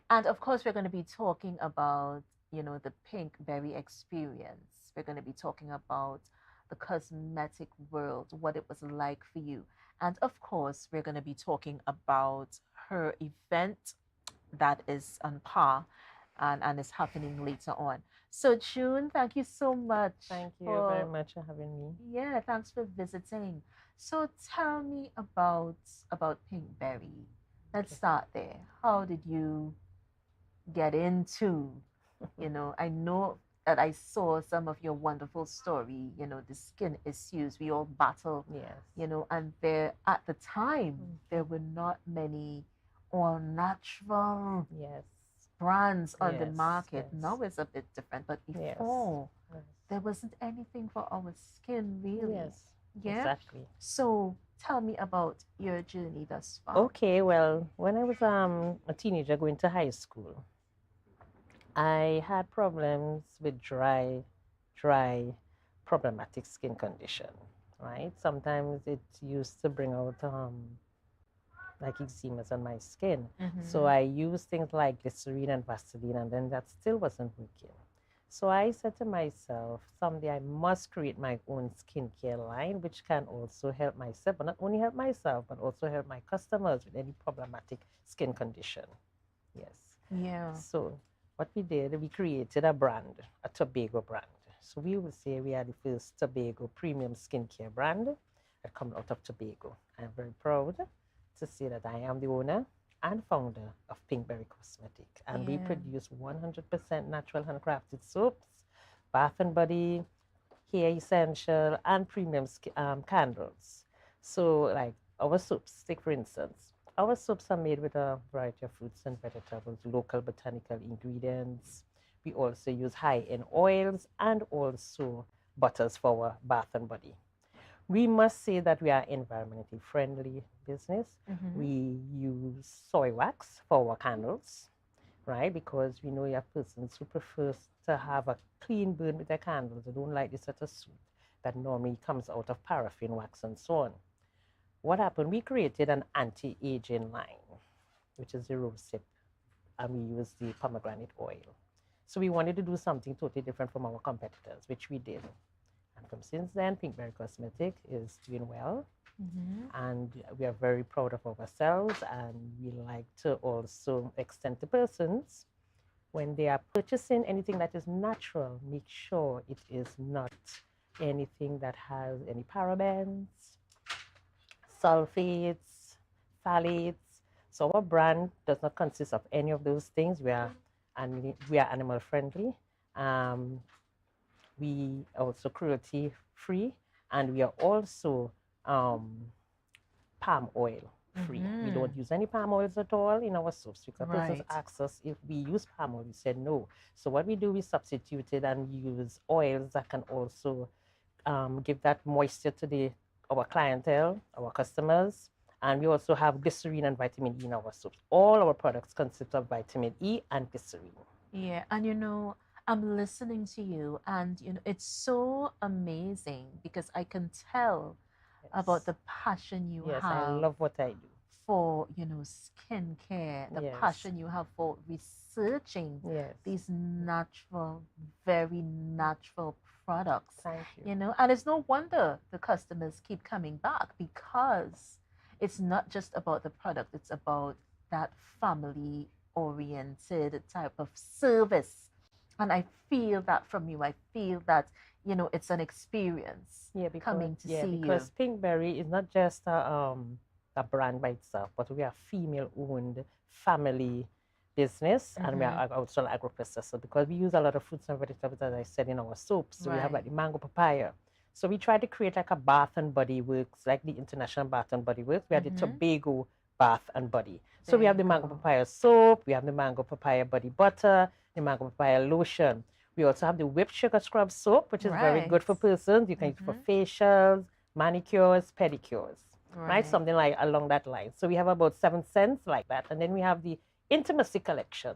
And of course, we're going to be talking about, the Pinkberry experience. We're going to be talking about the cosmetic world, what it was like for you. And of course, we're going to be talking about her event that is on par and is happening later on. So June, thank you so much. Thank you very much for having me. Yeah, thanks for visiting. So tell me about Pinkberry. Let's start there. How did you get into, I know that I saw some of your wonderful story, the skin issues we all battle, yes, and there at the time, there were not many all natural brands on the market. Now it's a bit different, but before, there wasn't anything for our skin really. Yes, yeah, exactly. So tell me about your journey thus far. Okay, well, when I was a teenager going to high school, I had problems with dry, problematic skin condition, right? Sometimes it used to bring out like eczemas on my skin. So I used things like glycerine and Vaseline, and then that still wasn't working. So I said to myself, someday I must create my own skincare line, which can also help myself, but not only help myself, but also help my customers with any problematic skin condition. Yes. Yeah. So what we did, we created a brand, a Tobago brand. So we would say we are the first Tobago premium skincare brand that comes out of Tobago. I'm very proud to say that I am the owner and founder of Pinkberry Cosmetic. And we produce 100% natural handcrafted soaps, bath and body, hair essential, and premium candles. So like our soaps, take for instance, our soaps are made with a variety of fruits and vegetables, local botanical ingredients. We also use high-end oils and also butters for our bath and body. We must say that we are environmentally friendly business. We use soy wax for our candles, right? Because we know you have persons who prefer to have a clean burn with their candles. They don't like this sort of soot that normally comes out of paraffin wax and so on. What happened? We created an anti-aging line, which is the rosehip, and we use the pomegranate oil. So we wanted to do something totally different from our competitors, which we did. And from since then, Pinkberry Cosmetic is doing well. And we are very proud of ourselves, and we like to also extend to persons when they are purchasing anything that is natural, make sure it is not anything that has any parabens, sulfates, phthalates. So our brand does not consist of any of those things. We are animal friendly. We are also cruelty free, and we are also palm oil free. We don't use any palm oils at all in our soaps because persons ask us if we use palm oil. We said no. So what we do, we substituted and use oils that can also give that moisture to our clientele, our customers. And we also have glycerine and vitamin E in our soaps. All our products consist of vitamin E and glycerine. Yeah, and you know, I'm listening to you, and you know, it's so amazing because I can tell about the passion you Yes, have. I love what I do. For, you know, skincare, the passion you have for researching these natural, very natural products. Thank you. You know, and it's no wonder the customers keep coming back, because it's not just about the product, it's about that family oriented type of service. And I feel that from you. I feel that, you know, it's an experience coming to see you. Because Pinkberry is not just a brand by itself, but we are female-owned family business, and we are also an agro-processor because we use a lot of fruits and vegetables, as I said, in our soaps. So we have like the mango papaya. So we try to create like a Bath and Body Works, like the International Bath and Body Works. We have the Tobago Bath and Body. So we have the mango papaya soap, we have the mango papaya body butter, the mango papaya lotion. We also have the whipped sugar scrub soap, which is very good for persons. You can use it for facials, manicures, pedicures, right? Something like along that line. So we have about 7 scents like that. And then we have the intimacy collection,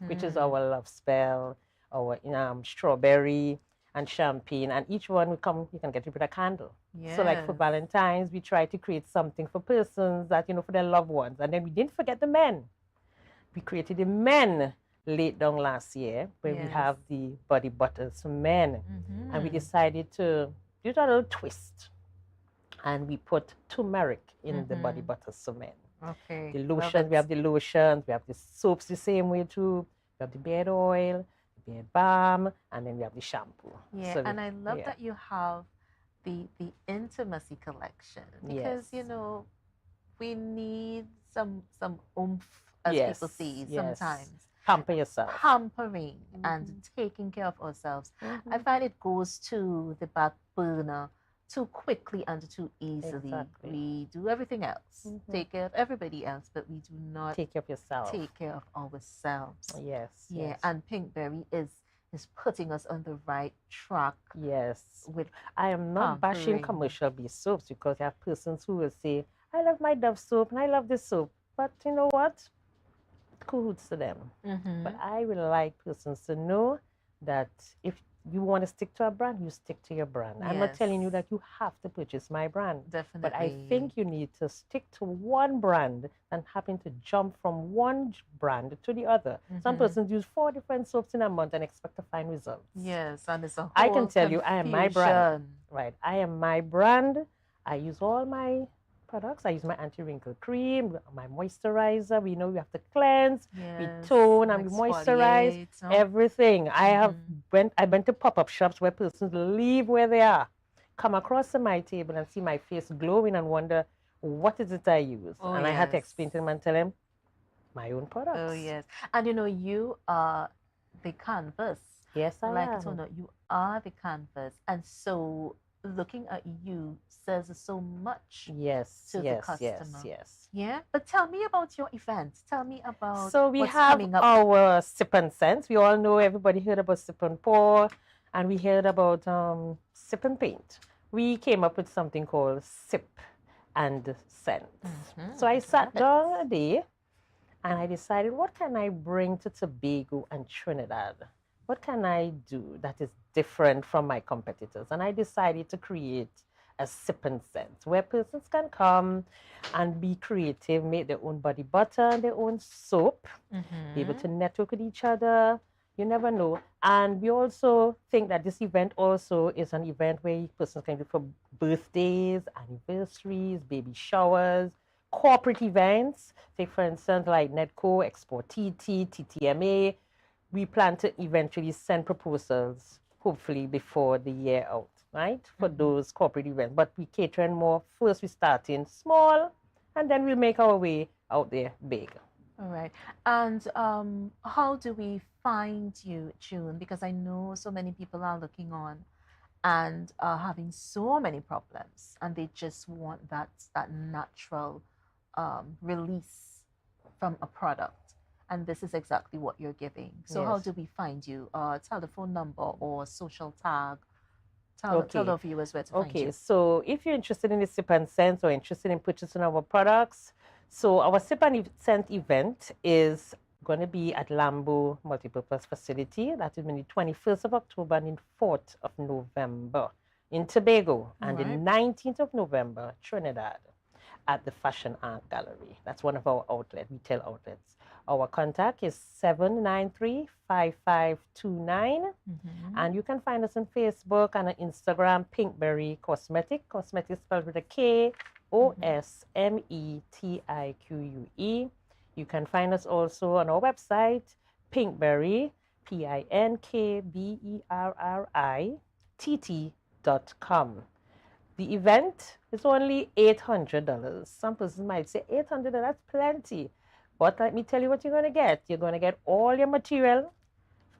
which is our love spell, our strawberry and champagne. And each one will come, you can get it with a candle. So like for Valentine's, we try to create something for persons that, you know, for their loved ones. And then we didn't forget the men. We created the men late down last year, where we have the body butters for men. And we decided to do a little twist. And we put turmeric in the body butters for men. Okay. The lotions, we have the lotions, we have the soaps the same way too. We have the beard oil, the beard balm, and then we have the shampoo. Yeah, so and I love that you have the intimacy collection, because you know, we need some oomph, as people say sometimes. Pamper yourself. Pampering and taking care of ourselves. I find it goes to the back burner too quickly and too easily. Exactly. We do everything else, take care of everybody else, but we do not take care of yourself. Take care of ourselves. Yes. Yeah, yes. and Pinkberry is putting us on the right track. Yes. With I am not bashing commercial-based soaps, because I have persons who will say, I love my Dove soap and I love this soap. But you know what? Cahoots to them. But I would like persons to know that if you want to stick to a brand, you stick to your brand. I'm not telling you that you have to purchase my brand. Definitely. But I think you need to stick to one brand than having to jump from one brand to the other. Some persons use 4 different soaps in a month and expect to find results. Yes, and it's a whole I can tell confusion. you, I am my brand. Right. I am my brand. I use all my products. I use my anti-wrinkle cream, my moisturizer. We know we have to cleanse, we tone, and we moisturize everything. I've been to pop-up shops where persons leave where they are, come across to my table and see my face glowing and wonder, what is it I use? And I had to explain to them and tell them my own products. Oh, yes. And you know, you are the canvas Yes, I like am. it or not, you are the canvas. And so looking at you says so much Yes, to the yes, customer. yes. Yeah, but tell me about your event. Tell me about So we what's have coming up. our sip and sense. We all know, everybody heard about sip and pour, and we heard about sip and paint. We came up with something called sip and sense. So I sat down a day and I decided, what can I bring to Tobago and Trinidad? What can I do that is different from my competitors? And I decided to create a sip and sense where persons can come and be creative, make their own body butter and their own soap, be able to network with each other. You never know. And we also think that this event also is an event where persons can do for birthdays, anniversaries, baby showers, corporate events. Take for instance, like Netco, Export TT, TTMA. We plan to eventually send proposals, hopefully before the year out, right? For those corporate events. But we catering more. First, we start in small, and then we'll make our way out there big. All right. And how do we find you, June? Because I know so many people are looking on and are having so many problems, and they just want that natural release from a product. And this is exactly what you're giving. So how Yes. do we find you? Telephone number or social tag? Tell our viewers where to find Okay, you. so if you're interested in the Sip and Sense or interested in purchasing our products, so our Sip and Sense event is going to be at Lambo Multipurpose Facility. That is on the 21st of October and the 4th of November in Tobago, and the 19th of November, Trinidad, at the Fashion Art Gallery. That's one of our retail outlets. Our contact is 793-5529. And you can find us on Facebook and on Instagram, Pinkberry Cosmetic. Cosmetic spelled with a K-O-S-M-E-T-I-Q-U-E. You can find us also on our website, Pinkberry, PINKBERRITT.com. The event is only $800. Some persons might say $800, that's plenty. But let me tell you what you're going to get. You're going to get all your material,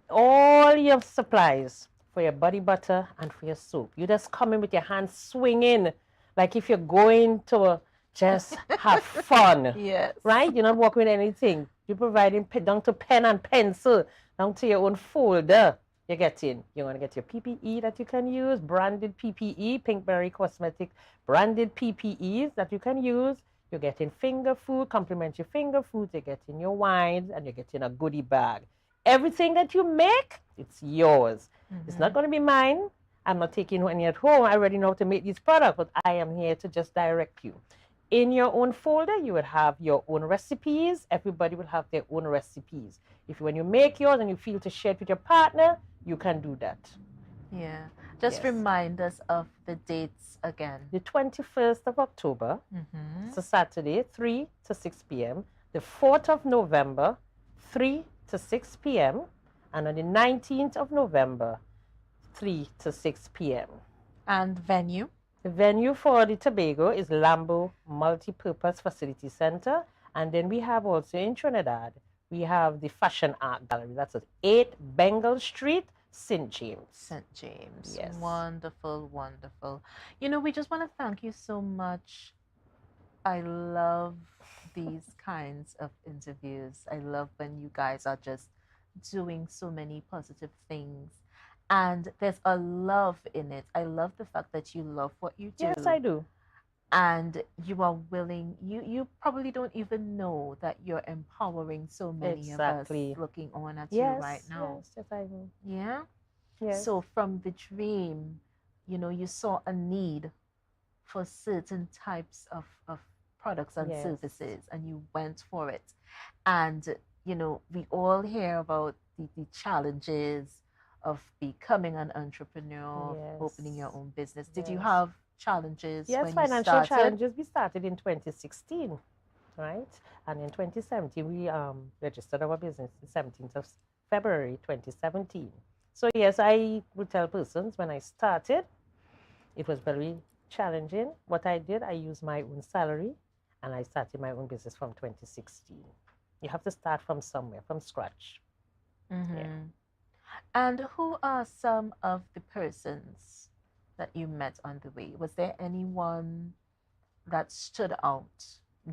all your supplies for your body butter and for your soap. You just come in with your hands swinging, like if you're going to just have fun. Yes. Right? You're not walking with anything. You're providing down to pen and pencil, down to your own folder. You're going to get your PPE that you can use, branded PPE, Pinkberry Cosmetic branded PPEs that you can use. You're getting finger food, complimentary finger food. You're getting your wines, and you're getting a goodie bag. Everything that you make, it's yours. It's not going to be mine. I'm not taking any at home. I already know how to make these products, but I am here to just direct you. In your own folder, you would have your own recipes. Everybody will have their own recipes. When you make yours and you feel to share it with your partner, you can do that. Yeah. Just remind us of the dates again. The 21st of October, it's a Saturday, 3 to 6 p.m. The 4th of November, 3 to 6 p.m. And on the 19th of November, 3 to 6 p.m. And venue? The venue for the Tobago is Lambo Multipurpose Facility Center. And then we have also in Trinidad, we have the Fashion Art Gallery. That's at 8 Bengal Street, St. James. St. James. Yes. Wonderful, wonderful. We just want to thank you so much. I love these kinds of interviews. I love when you guys are just doing so many positive things. And there's a love in it. I love the fact that you love what you do. Yes, I do. And you are willing, you probably don't even know that you're empowering so many of us looking on at you right now. Yes, I do. Yeah? Yes. So from the dream, you saw a need for certain types of products and services, and you went for it. And, we all hear about the challenges of becoming an entrepreneur, opening your own business. Did you have challenges? Yes, when financial you started? challenges. We started in 2016, right? And in 2017, we registered our business the 17th of February 2017. So yes, I would tell persons when I started, it was very challenging. What I did, I used my own salary, and I started my own business from 2016. You have to start from somewhere, from scratch. Mm-hmm. Yeah. And who are some of the persons that you met on the way? Was there anyone that stood out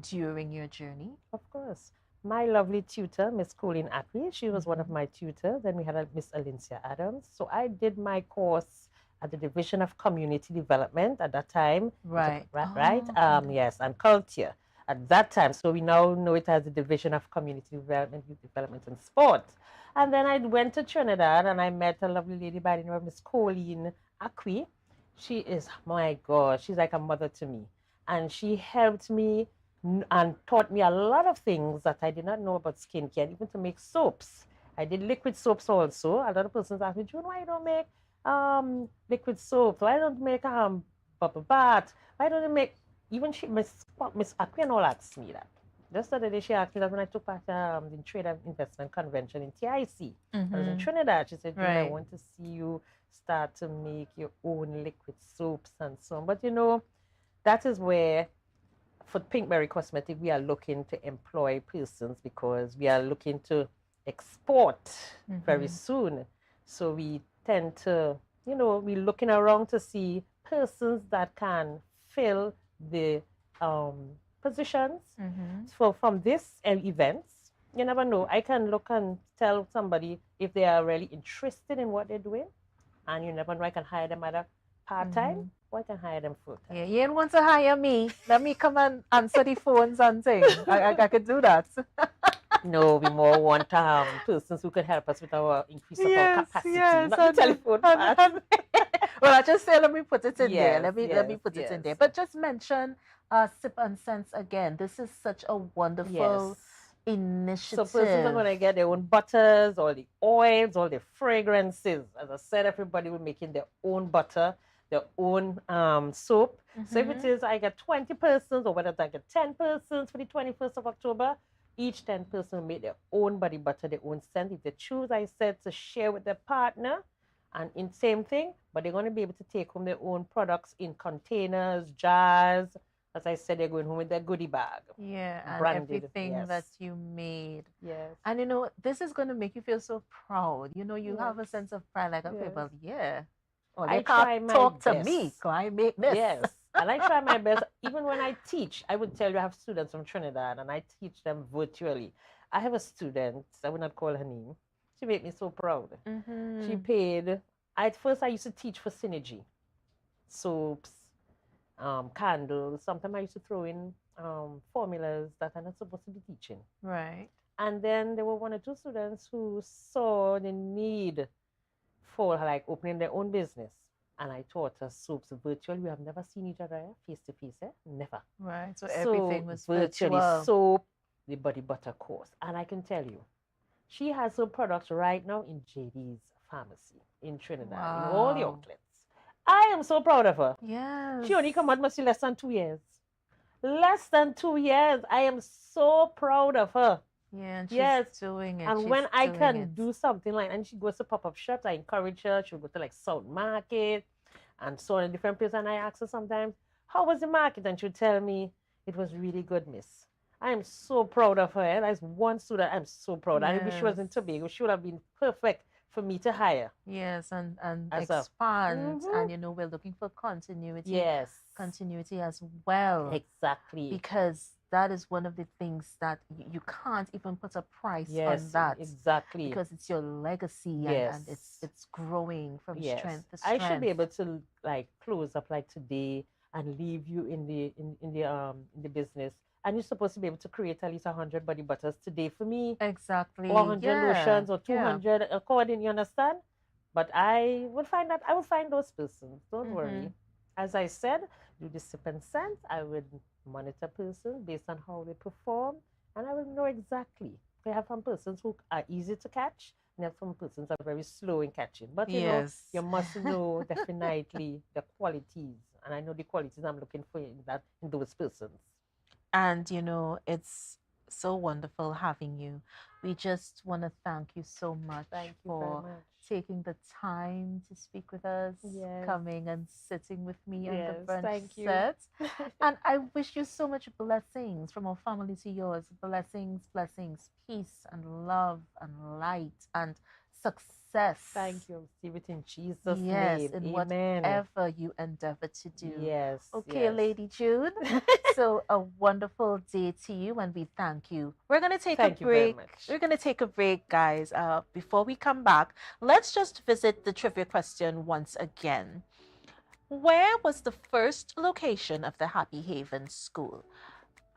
during your journey? Of course. My lovely tutor, Miss Colleen Ackley, she was one of my tutors. Then we had a Miss Alicia Adams. So I did my course at the Division of Community Development at that time. Right. Right? Yes, and culture at that time. So we now know it as the Division of Community Development, Youth Development and Sport. And then I went to Trinidad and I met a lovely lady by the name of Miss Colleen Ackley. She is, my God, she's like a mother to me. And she helped me and taught me a lot of things that I did not know about skincare, even to make soaps. I did liquid soaps also. A lot of persons ask me, June, why you don't make liquid soap? Why don't you make bubble bath? Why don't you make, even Miss Ackley and all asked me that. Just the other day she asked me that when I took part in the Trade and Investment Convention in TIC. I was in Trinidad. She said, June, I want to see you start to make your own liquid soaps and so on. But you know, that is where for Pinkberry Cosmetic, we are looking to employ persons because we are looking to export very soon. So we tend to, you know, we're looking around to see persons that can fill the positions. So from this events, you never know. I can look and tell somebody if they are really interested in what they're doing. And you never know, I can hire them either part-time or I can hire them full-time. Yeah, you ain't want to hire me. Let me come and answer the phones and things. I could do that. No, we more want persons who can help us with our increase of our capacity, not the telephone part. Well, I just say let me put it in there. Let me put it in there. But just mention Sip and Sense again. This is such a wonderful initiative. So persons are going to get their own butters, all the oils, all the fragrances. As I said, everybody will making their own butter, their own soap. So if it is, I get 20 persons, or whether I get 10 persons for the 21st of October, each 10 person will make their own body butter, their own scent. If they choose, I said, to share with their partner, and in same thing, but they're going to be able to take home their own products in containers, jars. As I said, they're going home with their goodie bag. Yeah, and branded, everything that you made. Yes. And you know, this is going to make you feel so proud. You know, you have a sense of pride, like, okay, well, yeah. Oh, I they try can't my talk to best. me, so I make this. Yes. And I try my best. Even when I teach, I would tell you I have students from Trinidad and I teach them virtually. I have a student, I would not call her name. She made me so proud. She paid, at first I used to teach for Synergy. Soaps, candles. Sometimes I used to throw in formulas that I'm not supposed to be teaching. Right. And then there were one or two students who saw the need for like opening their own business. And I taught her soaps virtually. We have never seen each other face to face, never. Right. So everything was virtually virtual. soap, the body butter course. And I can tell you, she has her products right now in JD's pharmacy in Trinidad, in all the outlets. I am so proud of her. Yes. She only come out must be less than 2 years. Less than 2 years. I am so proud of her. Yeah, and she's doing it. And she's when I doing can it. do something like, and she goes to pop-up shops, I encourage her. She'll go to like South Market and so on in different places. And I ask her sometimes, how was the market? And she'll tell me, it was really good, miss. I am so proud of her. And as one student, I'm so proud. And if she was in Tobago, she would have been perfect for me to hire. Yes, and As expand. And, you know, we're looking for continuity. Yes. Continuity as well. Exactly. Because that is one of the things that you can't even put a price on that. Exactly. Because it's your legacy and it's growing from strength to strength. I should be able to like close up like today and leave you in the business. And you're supposed to be able to create at least 100 body butters today for me. Exactly. Or 100 lotions or 200 according, you understand? But I will find that. I will find those persons. Don't worry. As I said, do the Sip and Sense. I would monitor persons based on how they perform. And I will know exactly. I have some persons who are easy to catch. And have some persons are very slow in catching. But you know, you must know definitely the qualities. And I know the qualities I'm looking for in those persons. And, you know, it's so wonderful having you. We just want to thank you so much for taking the time to speak with us, coming and sitting with me on the brunch set. And I wish you so much blessings from our family to yours. Blessings, blessings, peace and love and light and success. Thank you. Receive it in Jesus' Yes, name. in Amen. whatever you endeavor to do. Yes. Okay, yes. Lady Jude. So a wonderful day to you, and we thank you. We're gonna take Thank a you very break. much. We're gonna take a break, guys. Before we come back, let's just visit the trivia question once again. Where was the first location of the Happy Haven School?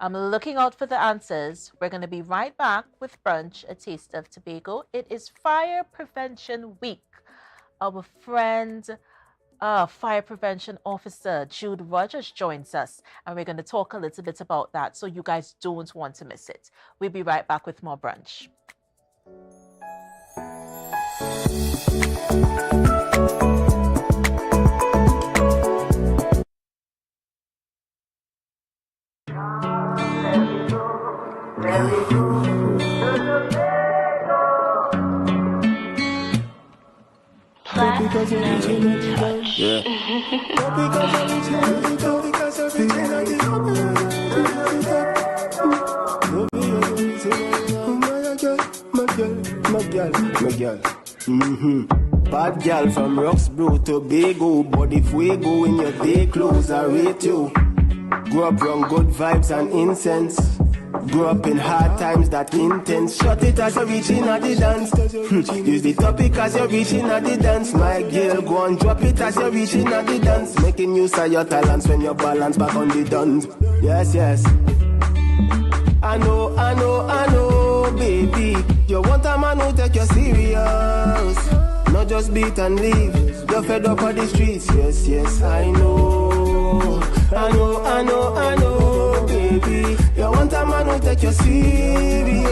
I'm looking out for the answers. We're going to be right back with Brunch, a taste of Tobago. It is Fire Prevention Week. Our friend, Fire Prevention Officer Jude Rogers joins us, and we're going to talk a little bit about that, so you guys don't want to miss it. We'll be right back with more Brunch. Bad gal from Roxborough to Tobago, body fuego in your day clothes, I rate you. Grew up around good vibes and incense. Grew up in hard times that intense. Shut it as you're reaching at the dance. Use the topic as you're reaching at the dance. My girl, go and drop it as you're reaching at the dance. Making use of your talents when you balance back on the duns. Yes, yes. I know, baby. You want a man who take you serious. Not just beat and leave. You're fed up on the streets. Yes, yes, I know, baby. You want a man who take you serious.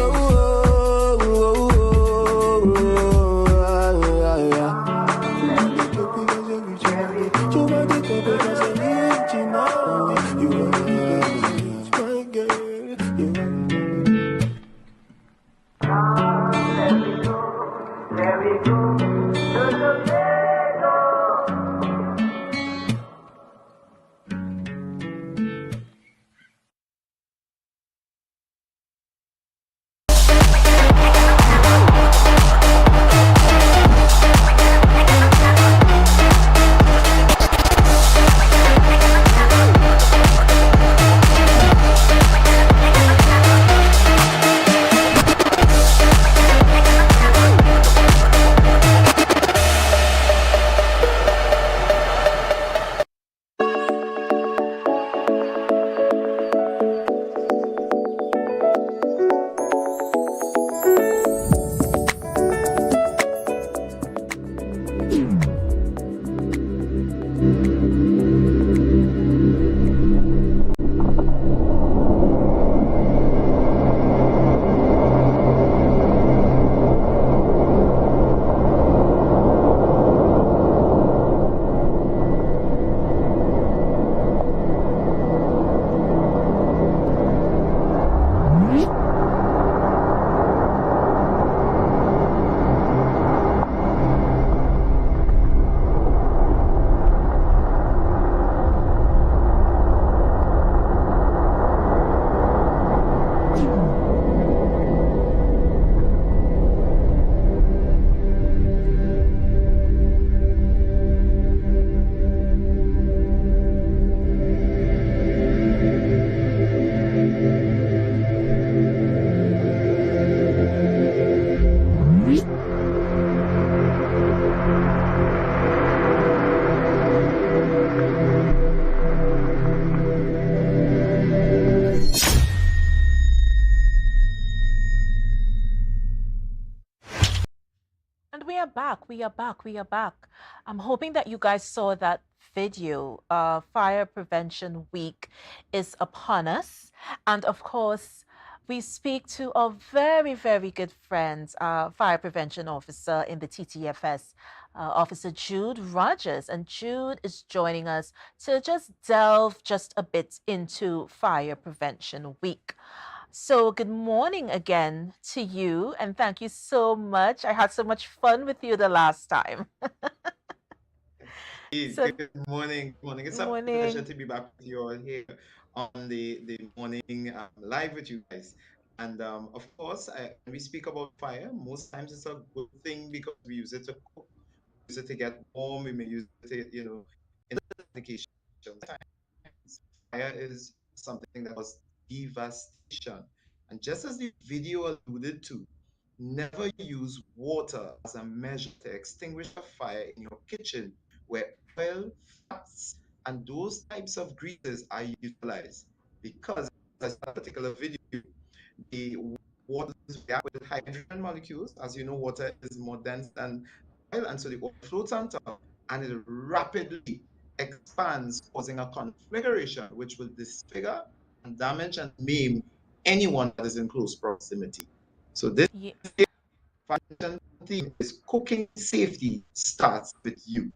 We are back. I'm hoping that you guys saw that video. Fire Prevention Week is upon us. And of course, we speak to a very, very good friend, Fire Prevention Officer in the TTFS, Officer Jude Rogers. And Jude is joining us to just delve just a bit into Fire Prevention Week. So good morning again to you, and thank you so much. I had so much fun with you the last time. Good morning. It's a pleasure to be back with you all here on the morning live with you guys. And of course, when we speak about fire, most times it's a good thing because we use it to cook, use it to get warm, we may use it to, in applications. Fire is something that was devastation. And just as the video alluded to, never use water as a measure to extinguish a fire in your kitchen where oil, fats, and those types of greases are utilized. Because, as a particular video, the water react with hydrogen molecules. As you know, water is more dense than oil, and so the oil floats on top and it rapidly expands, causing a conflagration which will disfigure and damage and maim anyone that is in close proximity. So this theme is cooking safety starts with you.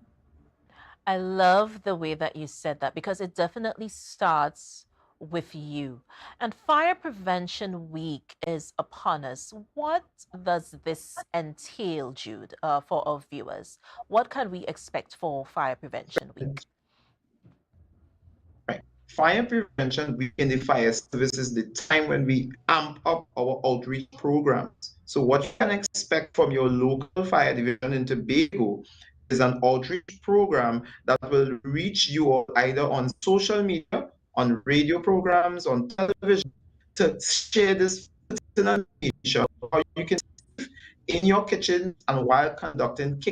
I love the way that you said that because it definitely starts with you. And Fire Prevention Week is upon us. What does this entail, Jude, for our viewers? What can we expect for Fire Prevention Week? Right. Fire Prevention Week in the fire service is the time when we amp up our outreach programs. So what you can expect from your local fire division in Tobago is an outreach program that will reach you all either on social media, on radio programs, on television, to share this information how you can in your kitchen and while conducting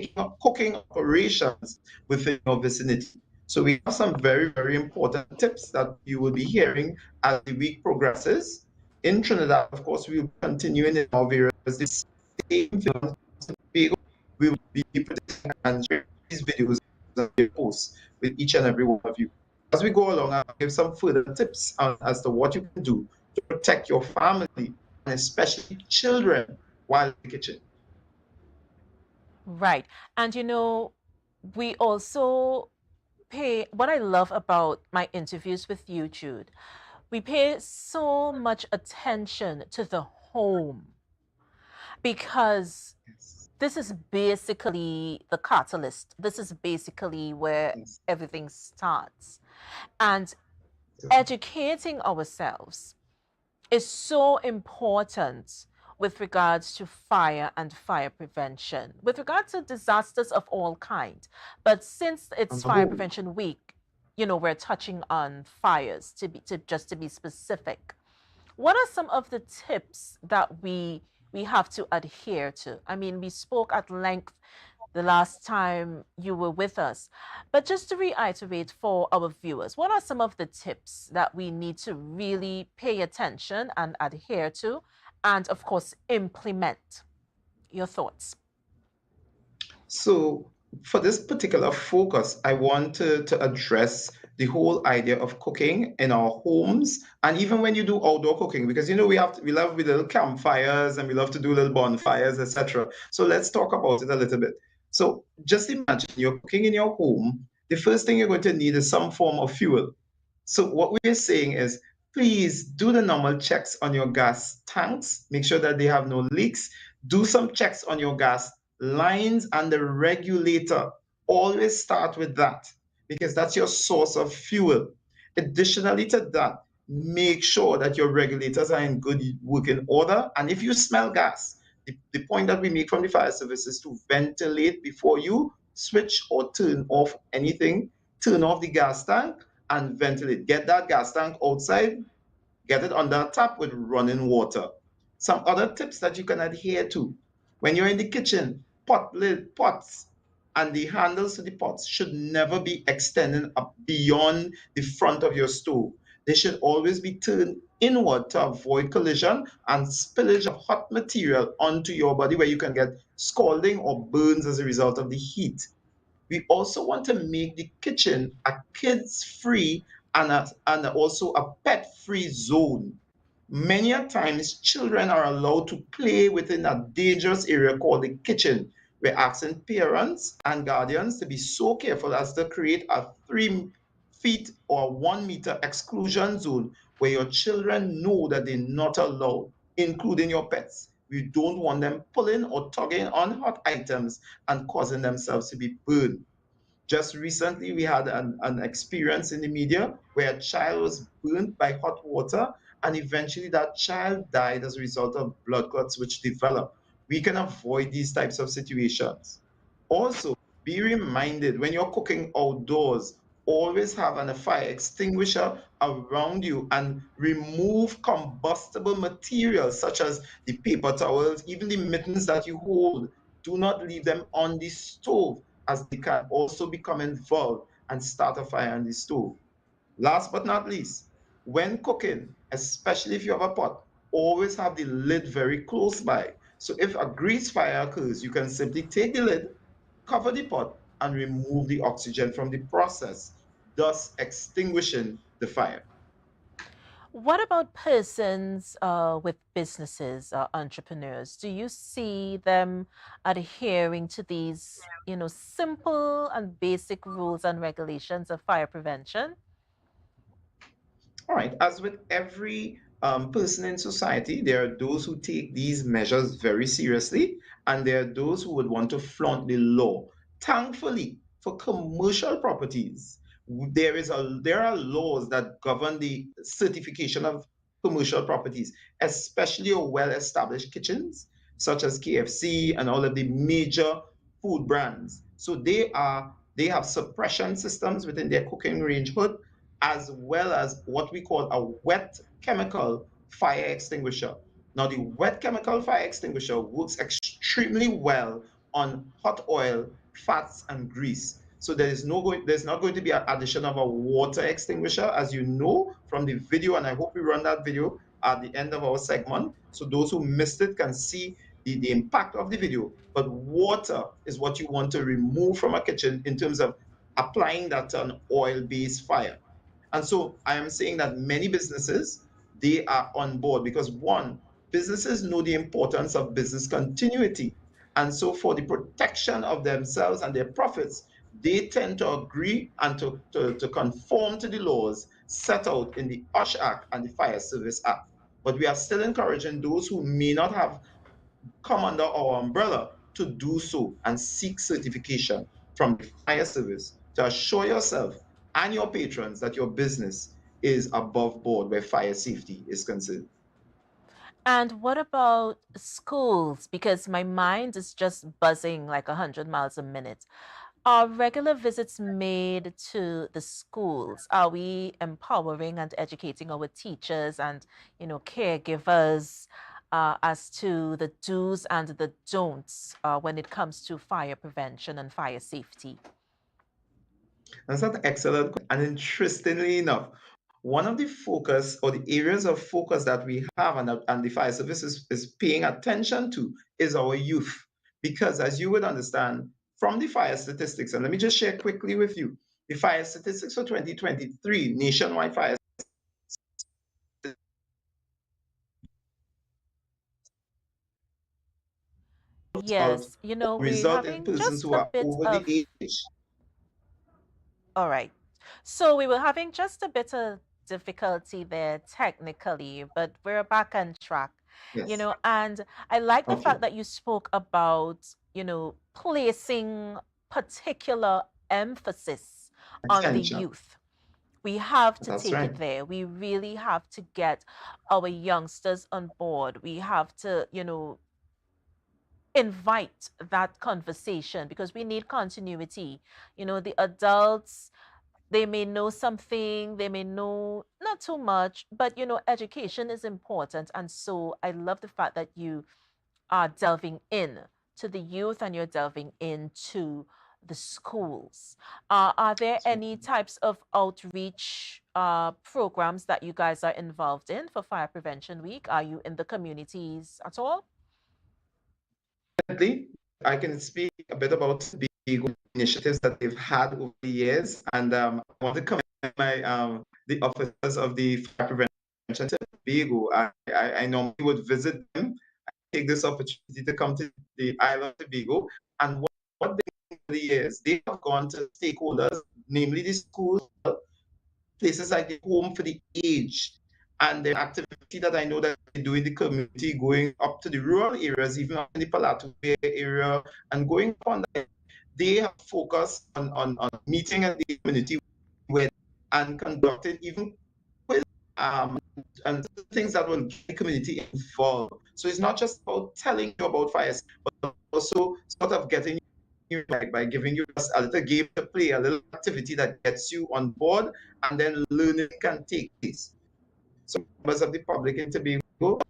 cooking operations within your vicinity. So we have some very, very important tips that you will be hearing as the week progresses. In Trinidad, of course, we will be continuing in our various the same films. We will be putting and sharing these videos and posts with each and every one of you. As we go along, I'll give some further tips as to what you can do to protect your family and especially children while in the kitchen. Right. And we also pay, what I love about my interviews with you, Jude, we pay so much attention to the home because this is basically the catalyst. This is basically where everything starts. And educating ourselves is so important with regards to fire and fire prevention, with regard to disasters of all kind. But since it's Fire Prevention Week, we're touching on fires to be specific. What are some of the tips that we have to adhere to? I mean, we spoke at length the last time you were with us, but just to reiterate for our viewers, what are some of the tips that we need to really pay attention and adhere to, and of course, implement? Your thoughts? So for this particular focus, I want to address the whole idea of cooking in our homes, and even when you do outdoor cooking, because we love with little campfires and we love to do little bonfires, etc. So let's talk about it a little bit. So just imagine you're cooking in your home. The first thing you're going to need is some form of fuel. So what we're saying is, please do the normal checks on your gas tanks. Make sure that they have no leaks. Do some checks on your gas lines and the regulator. Always start with that because that's your source of fuel. Additionally to that, make sure that your regulators are in good working order. And if you smell gas, the point that we make from the fire service is to ventilate before you switch or turn off anything. Turn off the gas tank and ventilate. Get that gas tank outside, get it under tap with running water. Some other tips that you can adhere to. When you're in the kitchen, pots and the handles to the pots should never be extending up beyond the front of your stove. They should always be turned inward to avoid collision and spillage of hot material onto your body where you can get scalding or burns as a result of the heat. We also want to make the kitchen a kids-free and also a pet-free zone. Many a times, children are allowed to play within a dangerous area called the kitchen. We're asking parents and guardians to be so careful as to create a 3 feet or 1 meter exclusion zone where your children know that they're not allowed, including your pets. We don't want them pulling or tugging on hot items and causing themselves to be burned. Just recently, we had an experience in the media where a child was burnt by hot water and eventually that child died as a result of blood clots which develop. We can avoid these types of situations. Also, be reminded when you're cooking outdoors, always have a fire extinguisher around you and remove combustible materials such as the paper towels, even the mittens that you hold. Do not leave them on the stove as they can also become involved and start a fire on the stove. Last but not least, when cooking, especially if you have a pot, always have the lid very close by. So if a grease fire occurs, you can simply take the lid, cover the pot, and remove the oxygen from the process, thus extinguishing the fire. What about persons with businesses, entrepreneurs? Do you see them adhering to these, simple and basic rules and regulations of fire prevention? All right, as with every person in society, there are those who take these measures very seriously, and there are those who would want to flaunt the law. Thankfully, for commercial properties, there are laws that govern the certification of commercial properties, especially well-established kitchens such as KFC and all of the major food brands. So they have suppression systems within their cooking range hood as well as what we call a wet chemical fire extinguisher. Now, the wet chemical fire extinguisher works extremely well on hot oil, fats, and grease. So there's not going to be an addition of a water extinguisher, as you know from the video, and I hope we run that video at the end of our segment. So those who missed it can see the impact of the video. But water is what you want to remove from a kitchen in terms of applying that to an oil-based fire. And so I am saying that many businesses, they are on board because one, businesses know the importance of business continuity. And so for the protection of themselves and their profits, they tend to agree and to conform to the laws set out in the OSH Act and the Fire Service Act. But we are still encouraging those who may not have come under our umbrella to do so and seek certification from the fire service to assure yourself and your patrons that your business is above board where fire safety is concerned. And what about schools? Because my mind is just buzzing like 100 miles a minute. Are regular visits made to the schools? Are we empowering and educating our teachers and, caregivers as to the do's and the don'ts when it comes to fire prevention and fire safety? That's an excellent question. And interestingly enough, one of the focus or the areas of focus that we have and the fire service is paying attention to is our youth. Because as you would understand from the fire statistics, and let me just share quickly with you, the fire statistics for 2023, nationwide fire Yes, we're result in having persons just who a are bit over of. the age. All right. So we were having just a bit of difficulty there technically, but we're back on track. Yes. And I like the Okay. fact that you spoke about, placing particular emphasis on the Attention. youth. We have to That's take right. it there. We really have to get our youngsters on board. We have to, invite that conversation because we need continuity. The adults, they may know something, they may know not too much, but education is important. And so I love the fact that you are delving in to the youth and you're delving into the schools. Are there any types of outreach programs that you guys are involved in for Fire Prevention Week? Are you in the communities at all? Definitely, I can speak a bit about the initiatives that they've had over the years, and I want to commend the officers of the fire prevention to Tobago. I normally would visit them, take this opportunity to come to the island of Tobago, and what they do over the years, they have gone to stakeholders, namely the schools, places like the home for the aged, and the activity that I know that they do in the community, going up to the rural areas, even up in the Palato area, and going on that, they have focused on meeting in the community with and conducting even quiz and things that will get the community involved. So it's not just about telling you about fire, but also sort of getting you by giving you just a little game to play, a little activity that gets you on board, and then learning can take place. So members of the public in Tobago,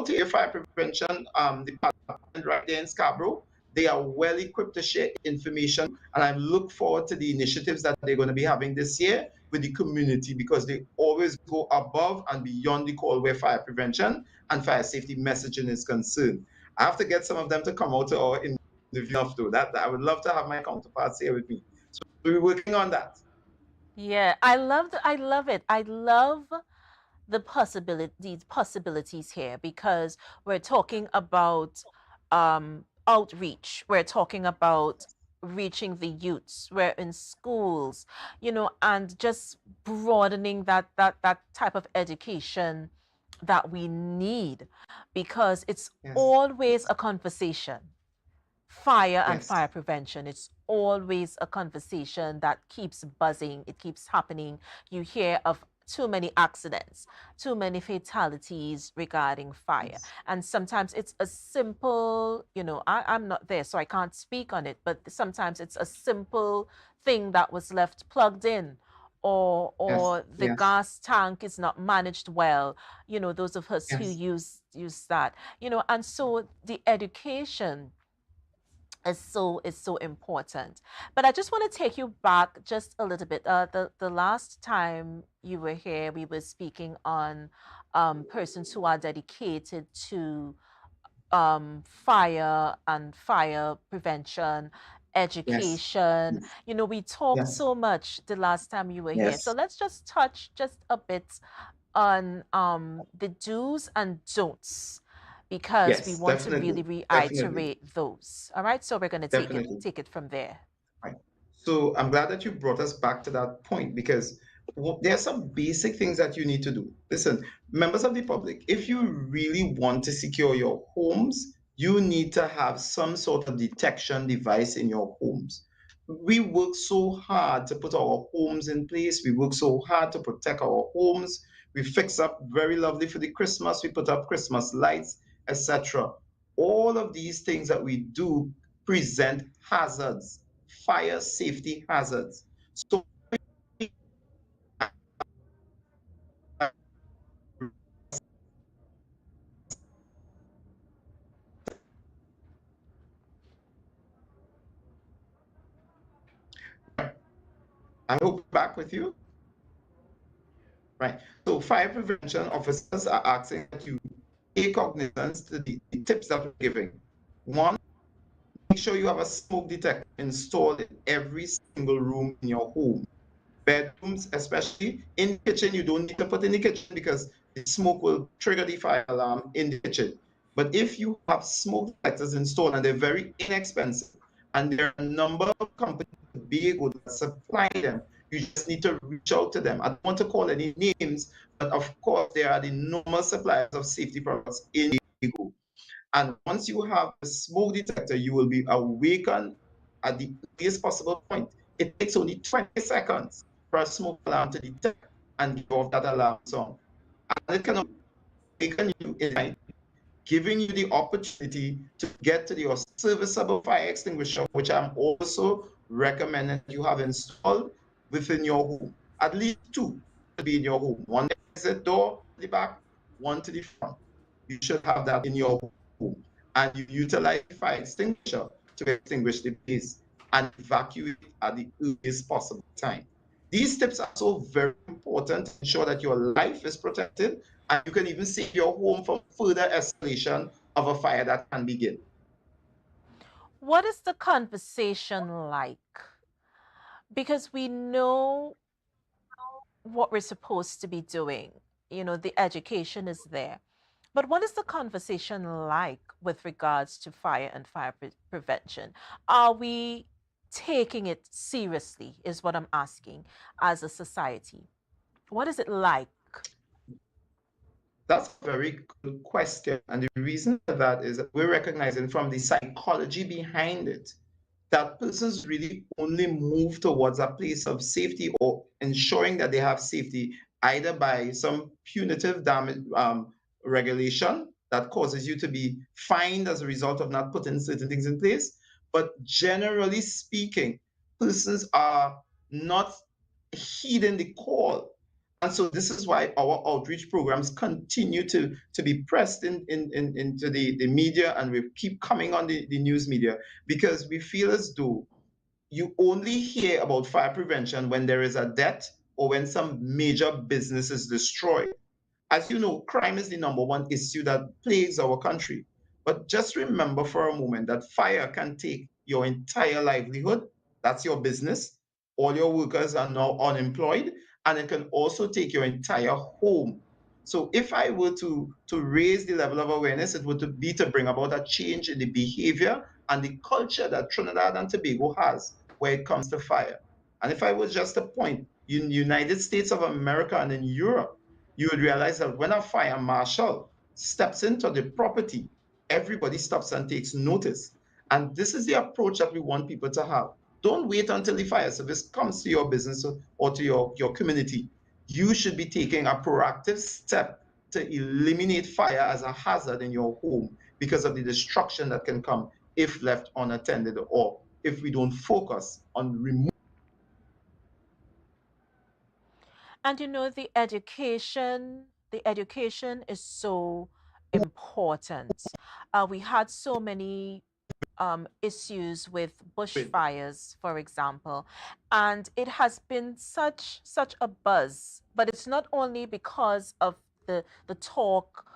to air fire prevention department right there in Scarborough, they are well equipped to share information, and I look forward to the initiatives that they're going to be having this year with the community because they always go above and beyond the call where fire prevention and fire safety messaging is concerned. I have to get some of them to come out to our interview after that. I would love to have my counterparts here with me. So we're working on that. Yeah, I love it. I love the possibilities here because we're talking about outreach. We're talking about reaching the youths. We're in schools, and just broadening that type of education that we need because it's always a conversation. Fire and fire prevention, it's always a conversation that keeps buzzing, it keeps happening. You hear of too many accidents, too many fatalities regarding fire. And sometimes it's a simple, I'm not there, so I can't speak on it, but sometimes it's a simple thing that was left plugged in, or the gas tank is not managed well, those of us who use that, and so the education is so important. But I just want to take you back just a little bit. The last time you were here, we were speaking on persons who are dedicated to fire and fire prevention, education. We talked so much the last time you were here. So let's just touch just a bit on the do's and don'ts because we want to really reiterate those. All right, so we're going to take it from there. Right. So I'm glad that you brought us back to that point because there are some basic things that you need to do. Listen, members of the public, if you really want to secure your homes, you need to have some sort of detection device in your homes. We work so hard to put our homes in place. We work so hard to protect our homes. We fix up very lovely for the Christmas. We put up Christmas lights, etc. All of these things that we do present hazards, fire safety hazards. So I hope back with you. Right. So fire prevention officers are asking that you take cognizance to the tips that we're giving. One, make sure you have a smoke detector installed in every single room in your home. Bedrooms, especially in the kitchen, you don't need to put in the kitchen because the smoke will trigger the fire alarm in the kitchen. But if you have smoke detectors installed and they're very inexpensive, and there are a number of companies that supply them, you just need to reach out to them. I don't want to call any names, but of course, there are the normal suppliers of safety products in Tobago. And once you have a smoke detector, you will be awakened at the earliest possible point. It takes only 20 seconds for a smoke alarm to detect and give off that alarm song. And it can awaken you in night, giving you the opportunity to get to your serviceable fire extinguisher, which I'm also recommending you have installed within your home. At least two to be in your home. One exit door to the back, one to the front. You should have that in your home. And you utilize the fire extinguisher to extinguish the blaze and evacuate at the earliest possible time. These tips are so very important to ensure that your life is protected and you can even save your home from further escalation of a fire that can begin. What is the conversation like? Because we know what we're supposed to be doing. The education is there. But what is the conversation like with regards to fire and fire prevention? Are we taking it seriously, is what I'm asking, as a society? What is it like? That's a very good question. And the reason for that is that we're recognizing from the psychology behind it that persons really only move towards a place of safety or ensuring that they have safety either by some punitive damage regulation that causes you to be fined as a result of not putting certain things in place. But generally speaking, persons are not heeding the call. And so this is why our outreach programs continue to be pressed into the media, and we keep coming on the news media, because we feel as though you only hear about fire prevention when there is a death or when some major business is destroyed. As you know, crime is the #1 issue that plagues our country. But just remember for a moment that fire can take your entire livelihood. That's your business. All your workers are now unemployed, and it can also take your entire home. So if I were to raise the level of awareness, it would be to bring about a change in the behavior and the culture that Trinidad and Tobago has where it comes to fire. And if I was just to point, in the United States of America and in Europe, you would realize that when a fire marshal steps into the property, everybody stops and takes notice. And this is the approach that we want people to have. Don't wait until the fire service comes to your business or to your community. You should be taking a proactive step to eliminate fire as a hazard in your home because of the destruction that can come if left unattended, or if we don't focus on removing. And you know, the education is so important. We had so many issues with bushfires, for example, and it has been such a buzz. But it's not only because of the talk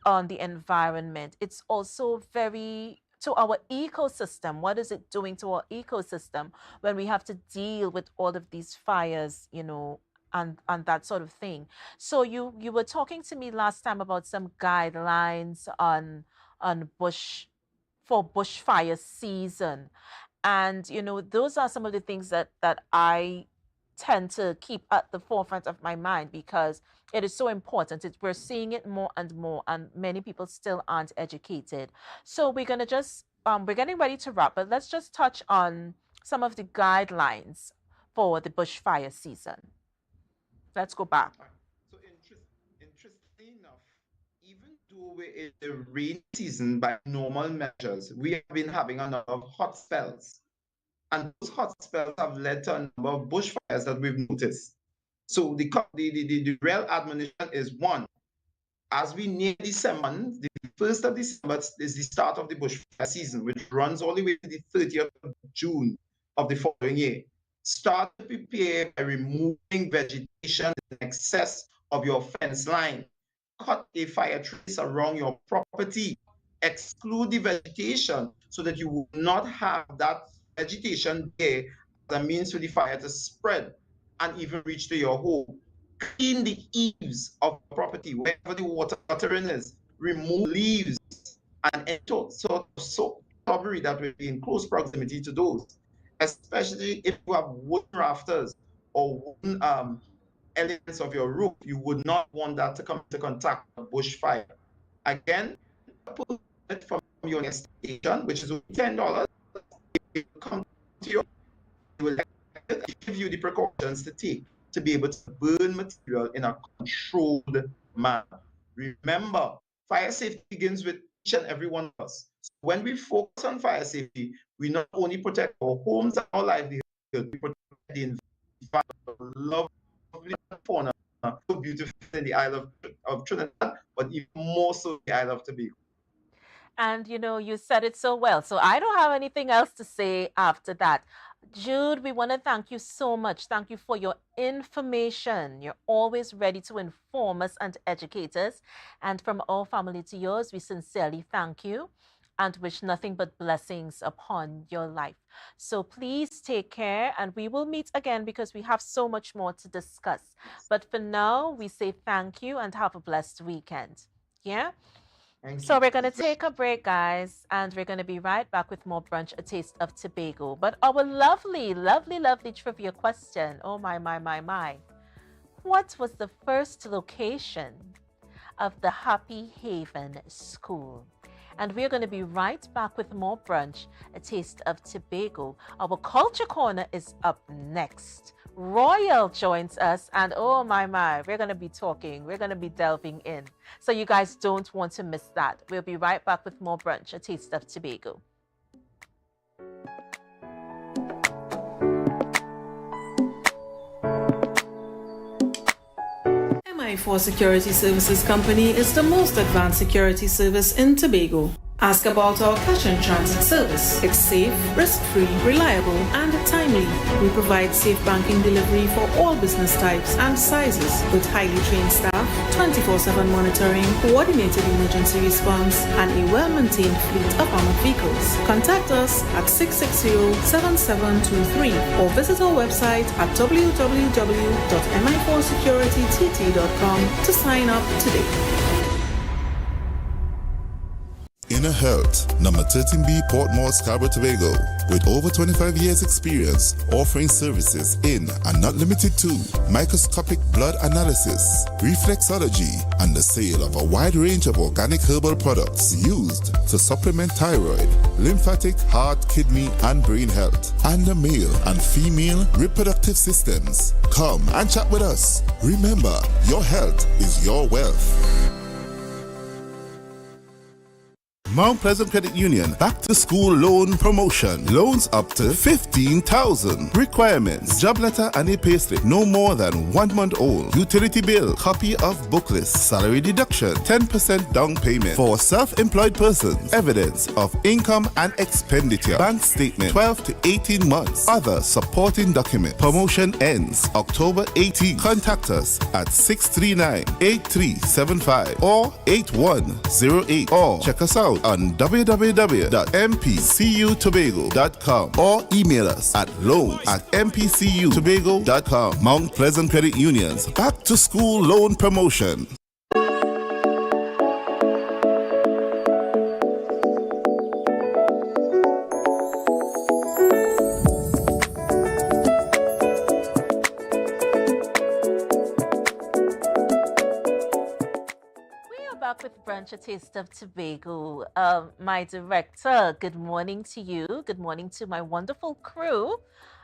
on the environment; it's also very to our ecosystem. What is it doing to our ecosystem when we have to deal with all of these fires, and that sort of thing? So you were talking to me last time about some guidelines on bushfire season. And those are some of the things that I tend to keep at the forefront of my mind, because it is so important. We're seeing it more and more, and many people still aren't educated. So we're getting ready to wrap, but let's just touch on some of the guidelines for the bushfire season. Let's go back. So interestingly enough, even though we're in the rain season by normal measures, we have been having a number of hot spells. And those hot spells have led to a number of bushfires that we've noticed. So the real admonition is, one, as we near December, the 1st of December is the start of the bushfire season, which runs all the way to the 30th of June of the following year. Start to prepare by removing vegetation in excess of your fence line. Cut a fire trace around your property. Exclude the vegetation so that you will not have that vegetation there as a means for the fire to spread and even reach to your home. Clean the eaves of the property, wherever the water guttering is. Remove leaves and any sort of shrubbery that will be in close proximity to those, especially if you have wooden rafters or wooden elements of your roof. You would not want that to come into contact with a bushfire. Again, pull it from your station, which is only $10. It will come to your, it will give you the precautions to take to be able to burn material in a controlled manner. Remember, fire safety begins with each and every one of us. So when we focus on fire safety, we not only protect our homes and our livelihood, we protect the environment, lovely fauna, so beautiful in the Isle of Trinidad, but even more so the Isle of Tobago. And you said it so well. So I don't have anything else to say after that. Jude, we want to thank you so much. Thank you for your information. You're always ready to inform us and educate us. And from our family to yours, we sincerely thank you and wish nothing but blessings upon your life. So please take care, and we will meet again because we have so much more to discuss. But for now, we say thank you and have a blessed weekend. Yeah? So we're going to take a break, guys, and we're going to be right back with more Brunch, a taste of Tobago. But our lovely, lovely, lovely trivia question. Oh, my. What was the first location of the Happy Haven School? And we're going to be right back with more Brunch, a taste of Tobago. Our Culture Corner is up next, Royal joins us, and oh my, we're going to be talking, we're going to be delving in. So you guys don't want to miss that. We'll be right back with more Brunch, a taste of Tobago. MI4 Security Services Company is the most advanced security service in Tobago. Ask about our cash and transit service. It's safe, risk-free, reliable, and timely. We provide safe banking delivery for all business types and sizes with highly trained staff, 24/7 monitoring, coordinated emergency response, and a well-maintained fleet of armored vehicles. Contact us at 660-7723 or visit our website at www.mi4securitytt.com to sign up today. Inner Health, number 13B Portmore, Scarborough, Tobago, with over 25 years experience offering services in and not limited to microscopic blood analysis, reflexology, and the sale of a wide range of organic herbal products used to supplement thyroid, lymphatic, heart, kidney, and brain health, and the male and female reproductive systems. Come and chat with us. Remember, your health is your wealth. Mount Pleasant Credit Union Back to School Loan Promotion. Loans up to $15,000. Requirements: job letter and a payslip no more than 1 month old. Utility bill, copy of book list, salary deduction, 10% down payment for self-employed persons, evidence of income and expenditure, bank statement, 12 to 18 months, other supporting documents. Promotion ends October 18. Contact us at 639-8375 or 8108 or check us out on www.mpcutobago.com or email us at loan@mpcutobago.com. Mount Pleasant Credit Union's Back to School Loan Promotion. With Brunch, a taste of Tobago. My director, good morning to you. Good morning to my wonderful crew.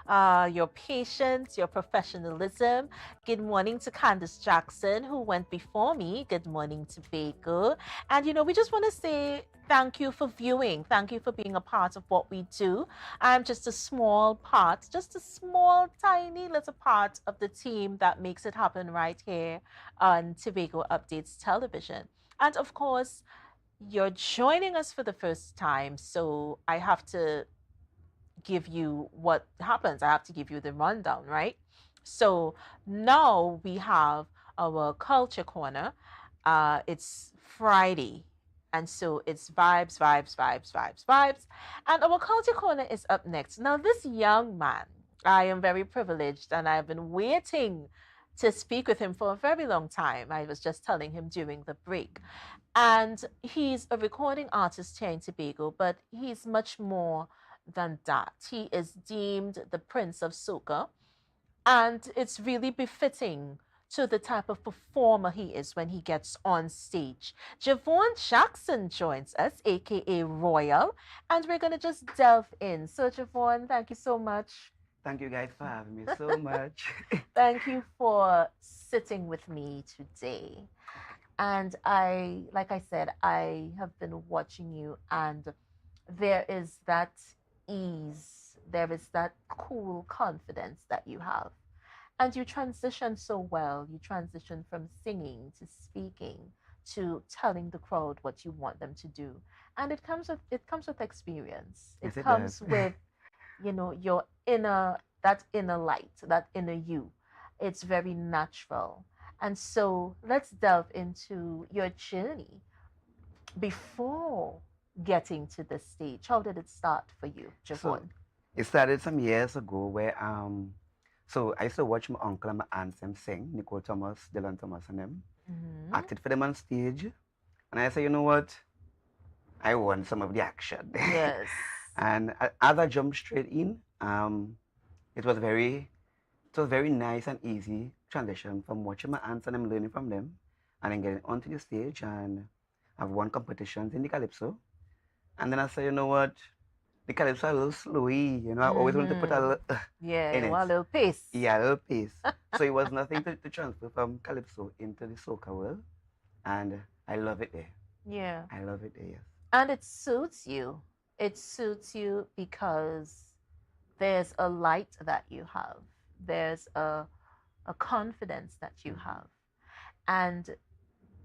Your patience, your professionalism. Good morning to Candace Jackson, who went before me. Good morning, Tobago. And we just want to say thank you for viewing. Thank you for being a part of what we do. I'm just a small part, just a small, tiny little part of the team that makes it happen right here on Tobago Updates Television. And of course, you're joining us for the first time, so I have to give you what happens. I have to give you the rundown, right? So now we have our Culture Corner. It's Friday, and so it's vibes. And our Culture Corner is up next. Now, this young man, I am very privileged, and I've been waiting to speak with him for a very long time. I was just telling him during the break. And he's a recording artist here in Tobago, but he's much more than that. He is deemed the Prince of Soca, and it's really befitting to the type of performer he is when he gets on stage. Javon Jackson joins us, aka Royal, and we're going to just delve in. So Javon, thank you so much. Thank you guys for having me so much. Thank you for sitting with me today. And like I said, I have been watching you, and there is that ease, there is that cool confidence that you have. And you transition so well. You transition from singing to speaking to telling the crowd what you want them to do. And it comes with experience. Yes, it it comes does. with, your inner light, that inner you. It's very natural. And so let's delve into your journey before getting to this stage. How did it start for you, Javon? So it started some years ago where so I used to watch my uncle and my aunts them sing, Nicole Thomas, Dylan Thomas and them. Acted for them on stage. And I said, you know what? I want some of the action. Yes. And as I jumped straight in, it was very nice and easy transition from watching my aunts and them, learning from them, and then getting onto the stage, and I've won competitions in the Calypso. And then I said, you know what? the calypso a little slowy, you know. I always wanted to put a little Yeah, in you it. want a little pace. Yeah, a little pace. So it was nothing to transfer from calypso into the soca world, and I love it there. Yeah. I love it there. Yes. And it suits you. It suits you because there's a light that you have. There's a confidence that you have. And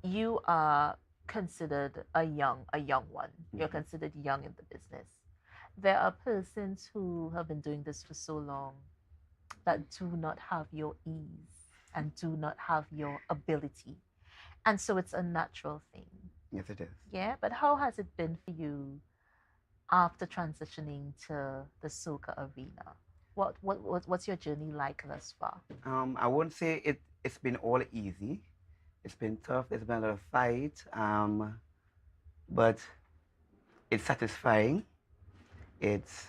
you are considered a young one. You're considered young in the business. There are persons who have been doing this for so long that do not have your ease and do not have your ability. And so it's a natural thing. Yes, it is. Yeah, but how has it been for you after transitioning to the soca arena? What's your journey like thus far? I won't say it's been all easy. It's been tough. There's been a lot of fight. But it's satisfying. It's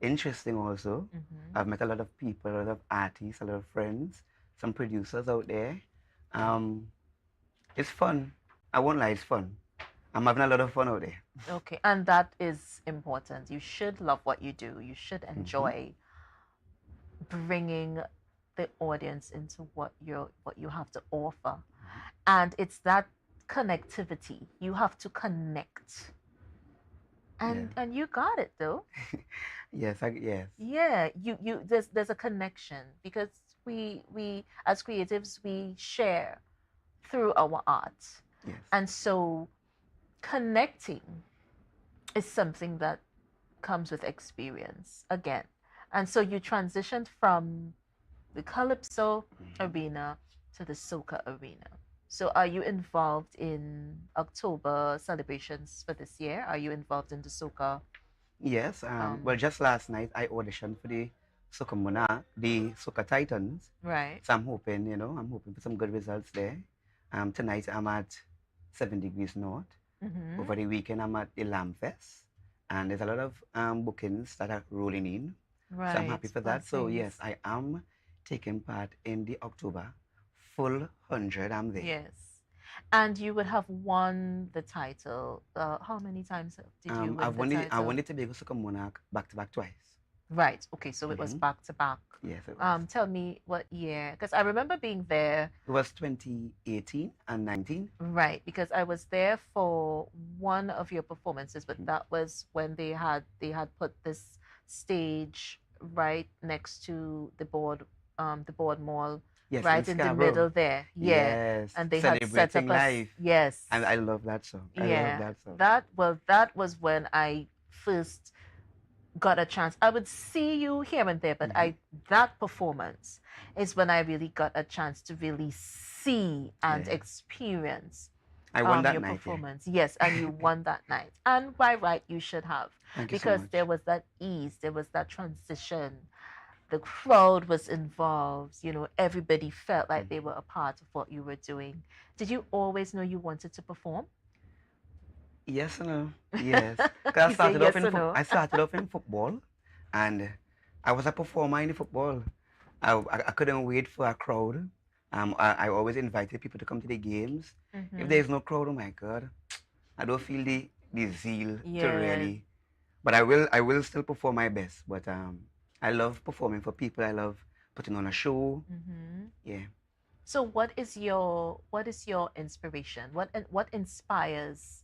interesting also. I've met a lot of people, a lot of artists, a lot of friends, some producers out there. It's fun. I won't lie, it's fun. I'm having a lot of fun out there. Okay, and that is important. You should love what you do. You should enjoy bringing the audience into what you have to offer. And it's that connectivity. You have to connect. And you got it though. Yes, yes. Yeah, you there's a connection because we as creatives we share through our art. Yes. And so connecting is something that comes with experience again. And so you transitioned from the calypso arena to the soca arena. So are you involved in October celebrations for this year? Are you involved in the soca? Yes. Well, just last night I auditioned for the Soca Monarch, the Soca Titans. Right. So I'm hoping, I'm hoping for some good results there. Tonight I'm at 7 Degrees North. Over the weekend I'm at the Lamb Fest. And there's a lot of bookings that are rolling in. Right. So I'm happy for that. So Blessings. yes, I am taking part in the October full 100. I'm there. Yes. And you would have won the title. How many times did you win I've the won title? I won the Tobago Soca Monarch back-to-back twice. Right. Okay. So it was back to back. Yes, it was. Tell me what year, because I remember being there. It was 2018 and 19. Right, because I was there for one of your performances, but that was when they had put this stage right next to the board mall. Yes, right in the Scarborough. middle there. Yeah. Yes. And they had set up Celebrating life. yes. And I love that song. I love that song. That was when I first got a chance. I would see you here and there, but that performance is when I really got a chance to really see and experience I won that your night, performance. Yes, and you won that night. And by right, you should have. Thank you so because much. there was that ease, there was that transition. The crowd was involved. Everybody felt like they were a part of what you were doing. Did you always know you wanted to perform? Yes and no. Yes. 'Cause You say yes or no? I started off in football, and I was a performer in the football. I couldn't wait for a crowd. I always invited people to come to the games. If there's no crowd, oh my God, I don't feel the zeal to really. But I will still perform my best. But I love performing for people. I love putting on a show. Yeah. So what is your inspiration? What inspires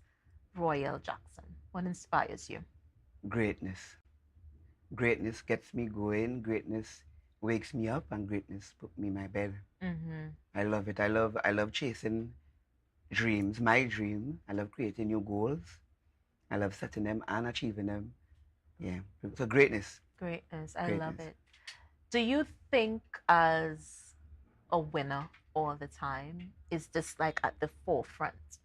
Royal Jackson? What inspires you? Greatness. Greatness gets me going. Greatness wakes me up, and greatness put me in my bed. I love it. I love chasing dreams. My dream. I love creating new goals. I love setting them and achieving them. Yeah. So greatness. Greatness. I love it. Do you think as a winner all the time is this like at the forefront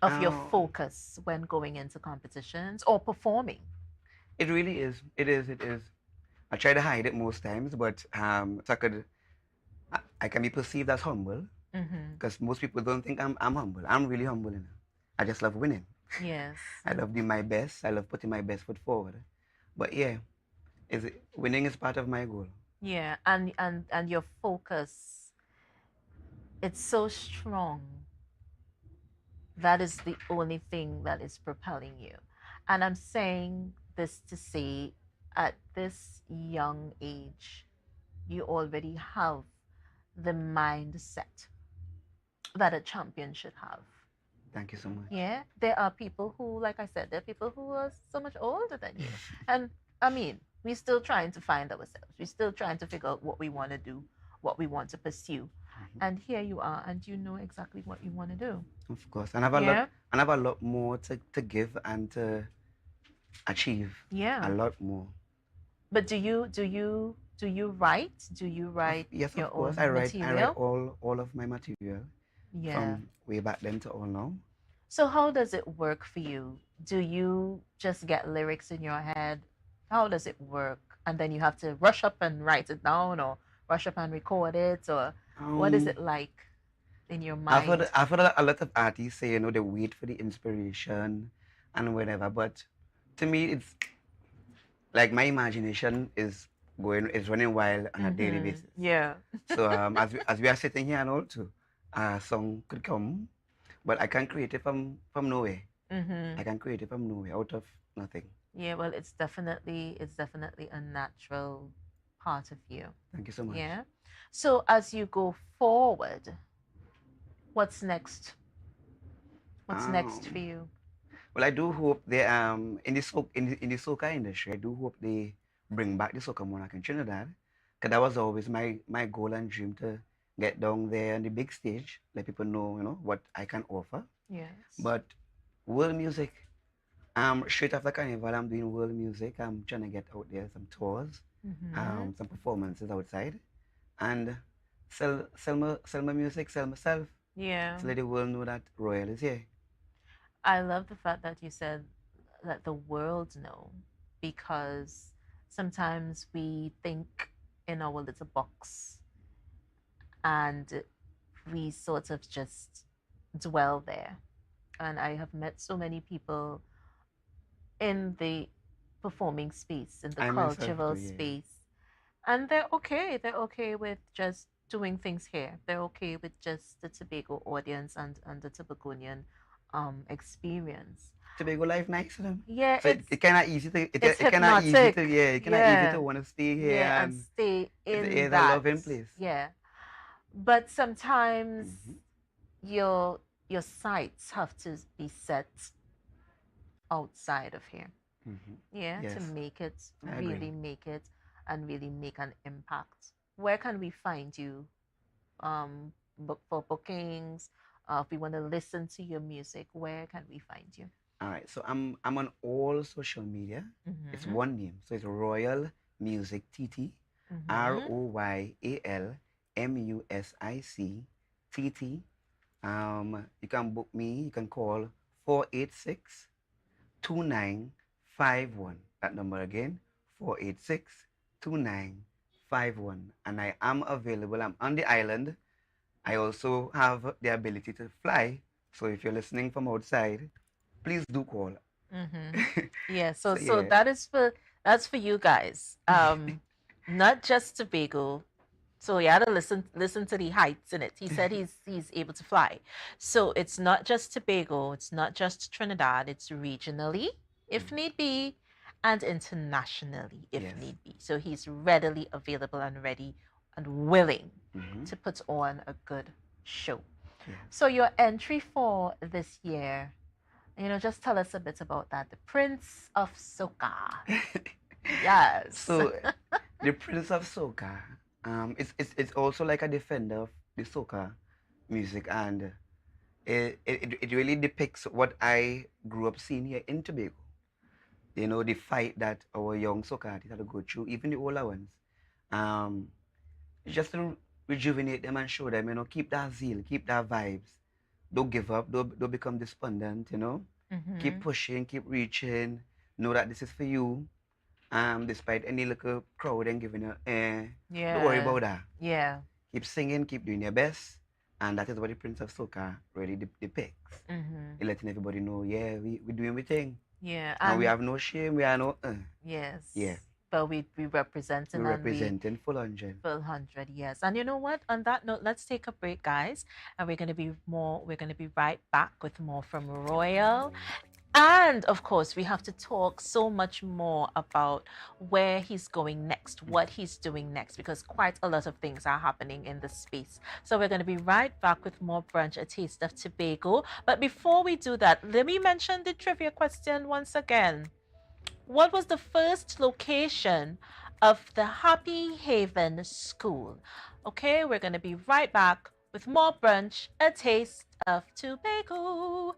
of your focus when going into competitions or performing? It really is. It is. I try to hide it most times, but so I can be perceived as humble because most people don't think I'm humble. I'm really humble enough. I just love winning. Yes. I love doing my best. I love putting my best foot forward. But yeah, winning is part of my goal. Yeah, and your focus, it's so strong. That is the only thing that is propelling you. And I'm saying this to say, at this young age, you already have the mindset that a champion should have. Thank you so much. Yeah, there are people who, like I said, there are people who are so much older than you. And I mean, we're still trying to find ourselves. We're still trying to figure out what we want to do, what we want to pursue. And here you are, and you know exactly what you want to do. Of course. And I have a lot more to give and to achieve. Yeah. A lot more. But do you write? Do you write Yes, your of course. own I write material? all of my material. Yeah. From way back then to all now. So how does it work for you? Do you just get lyrics in your head? How does it work? And then you have to rush up and write it down, or rush up and record it, or what is it like in your mind? I've heard a lot of artists say, they wait for the inspiration and whatever, but to me, it's like my imagination is running wild on a daily basis. Yeah. So as we are sitting here and all too, a song could come, but I can't create it from nowhere. I can create it from nowhere, out of nothing. Yeah, well, it's definitely a natural part of you. Thank you so much. Yeah. So as you go forward, what's next? What's next for you? Well, I do hope they in the soca industry, I do hope they bring back the soca monarch in Trinidad, because that was always my goal and dream, to get down there on the big stage, let people know, what I can offer. Yes. But world music, straight after Carnival, I'm doing world music. I'm trying to get out there, some tours, some performances outside, and sell my music, sell myself. Yeah. To let the world know that Royal is here. I love the fact that you said let the world know, because sometimes we think in our little box and we sort of just dwell there. And I have met so many people in the performing space, in the cultural space, and they're okay with just doing things here. They're okay with just the Tobago audience and the Tobagonian experience. Tobago life nice to them. Yeah, so it kind of easy to it's hypnotic. It kind of easy to want to stay here and stay in that loving place. Yeah, but sometimes your sights have to be set outside of here. Yes. To make it really make it and really make an impact. Where can we find you for bookings? If we want to listen to your music, where can we find you? All right, so I'm on all social media. It's one name, so it's Royal Music TT, ROYAL MUSIC TT. You can book me. You can call 486-2951. That number again, 486-2951. And I am available. I'm on the island. I also have the ability to fly. So if you're listening from outside, please do call. Yeah. So that's for you guys. Not just Tobago. So you had to listen to the heights in it. He said he's able to fly. So it's not just Tobago, it's not just Trinidad, it's regionally, if need be, and internationally, if need be. So he's readily available and ready and willing to put on a good show. So your entry for this year, just tell us a bit about that. The Prince of Soca. Yes. So the Prince of Soca. It's also like a defender of the soca music, and it really depicts what I grew up seeing here in Tobago. The fight that our young soca artists had to go through, even the older ones. Just to rejuvenate them and show them, keep that zeal, keep that vibes. Don't give up, don't become despondent, Keep pushing, keep reaching. Know that this is for you. Despite any little crowd and giving you, don't worry about that. Yeah. Keep singing, keep doing your best, and that is what the Prince of Soca really depicts. Letting everybody know, we're doing our thing. Yeah. And we have no shame, we are no. Yes. Yeah. But we representing. We're representing full 100. Full 100, yes. And you know what? On that note, let's take a break, guys, and we're gonna be right back with more from Royal And of course, we have to talk so much more about where he's going next, what he's doing next, because quite a lot of things are happening in this space. So we're going to be right back with more Brunch, a taste of Tobago. But before we do that, let me mention the trivia question once again. What was the first location of the Happy Haven School? Okay, we're going to be right back with more Brunch, a taste of Tobago.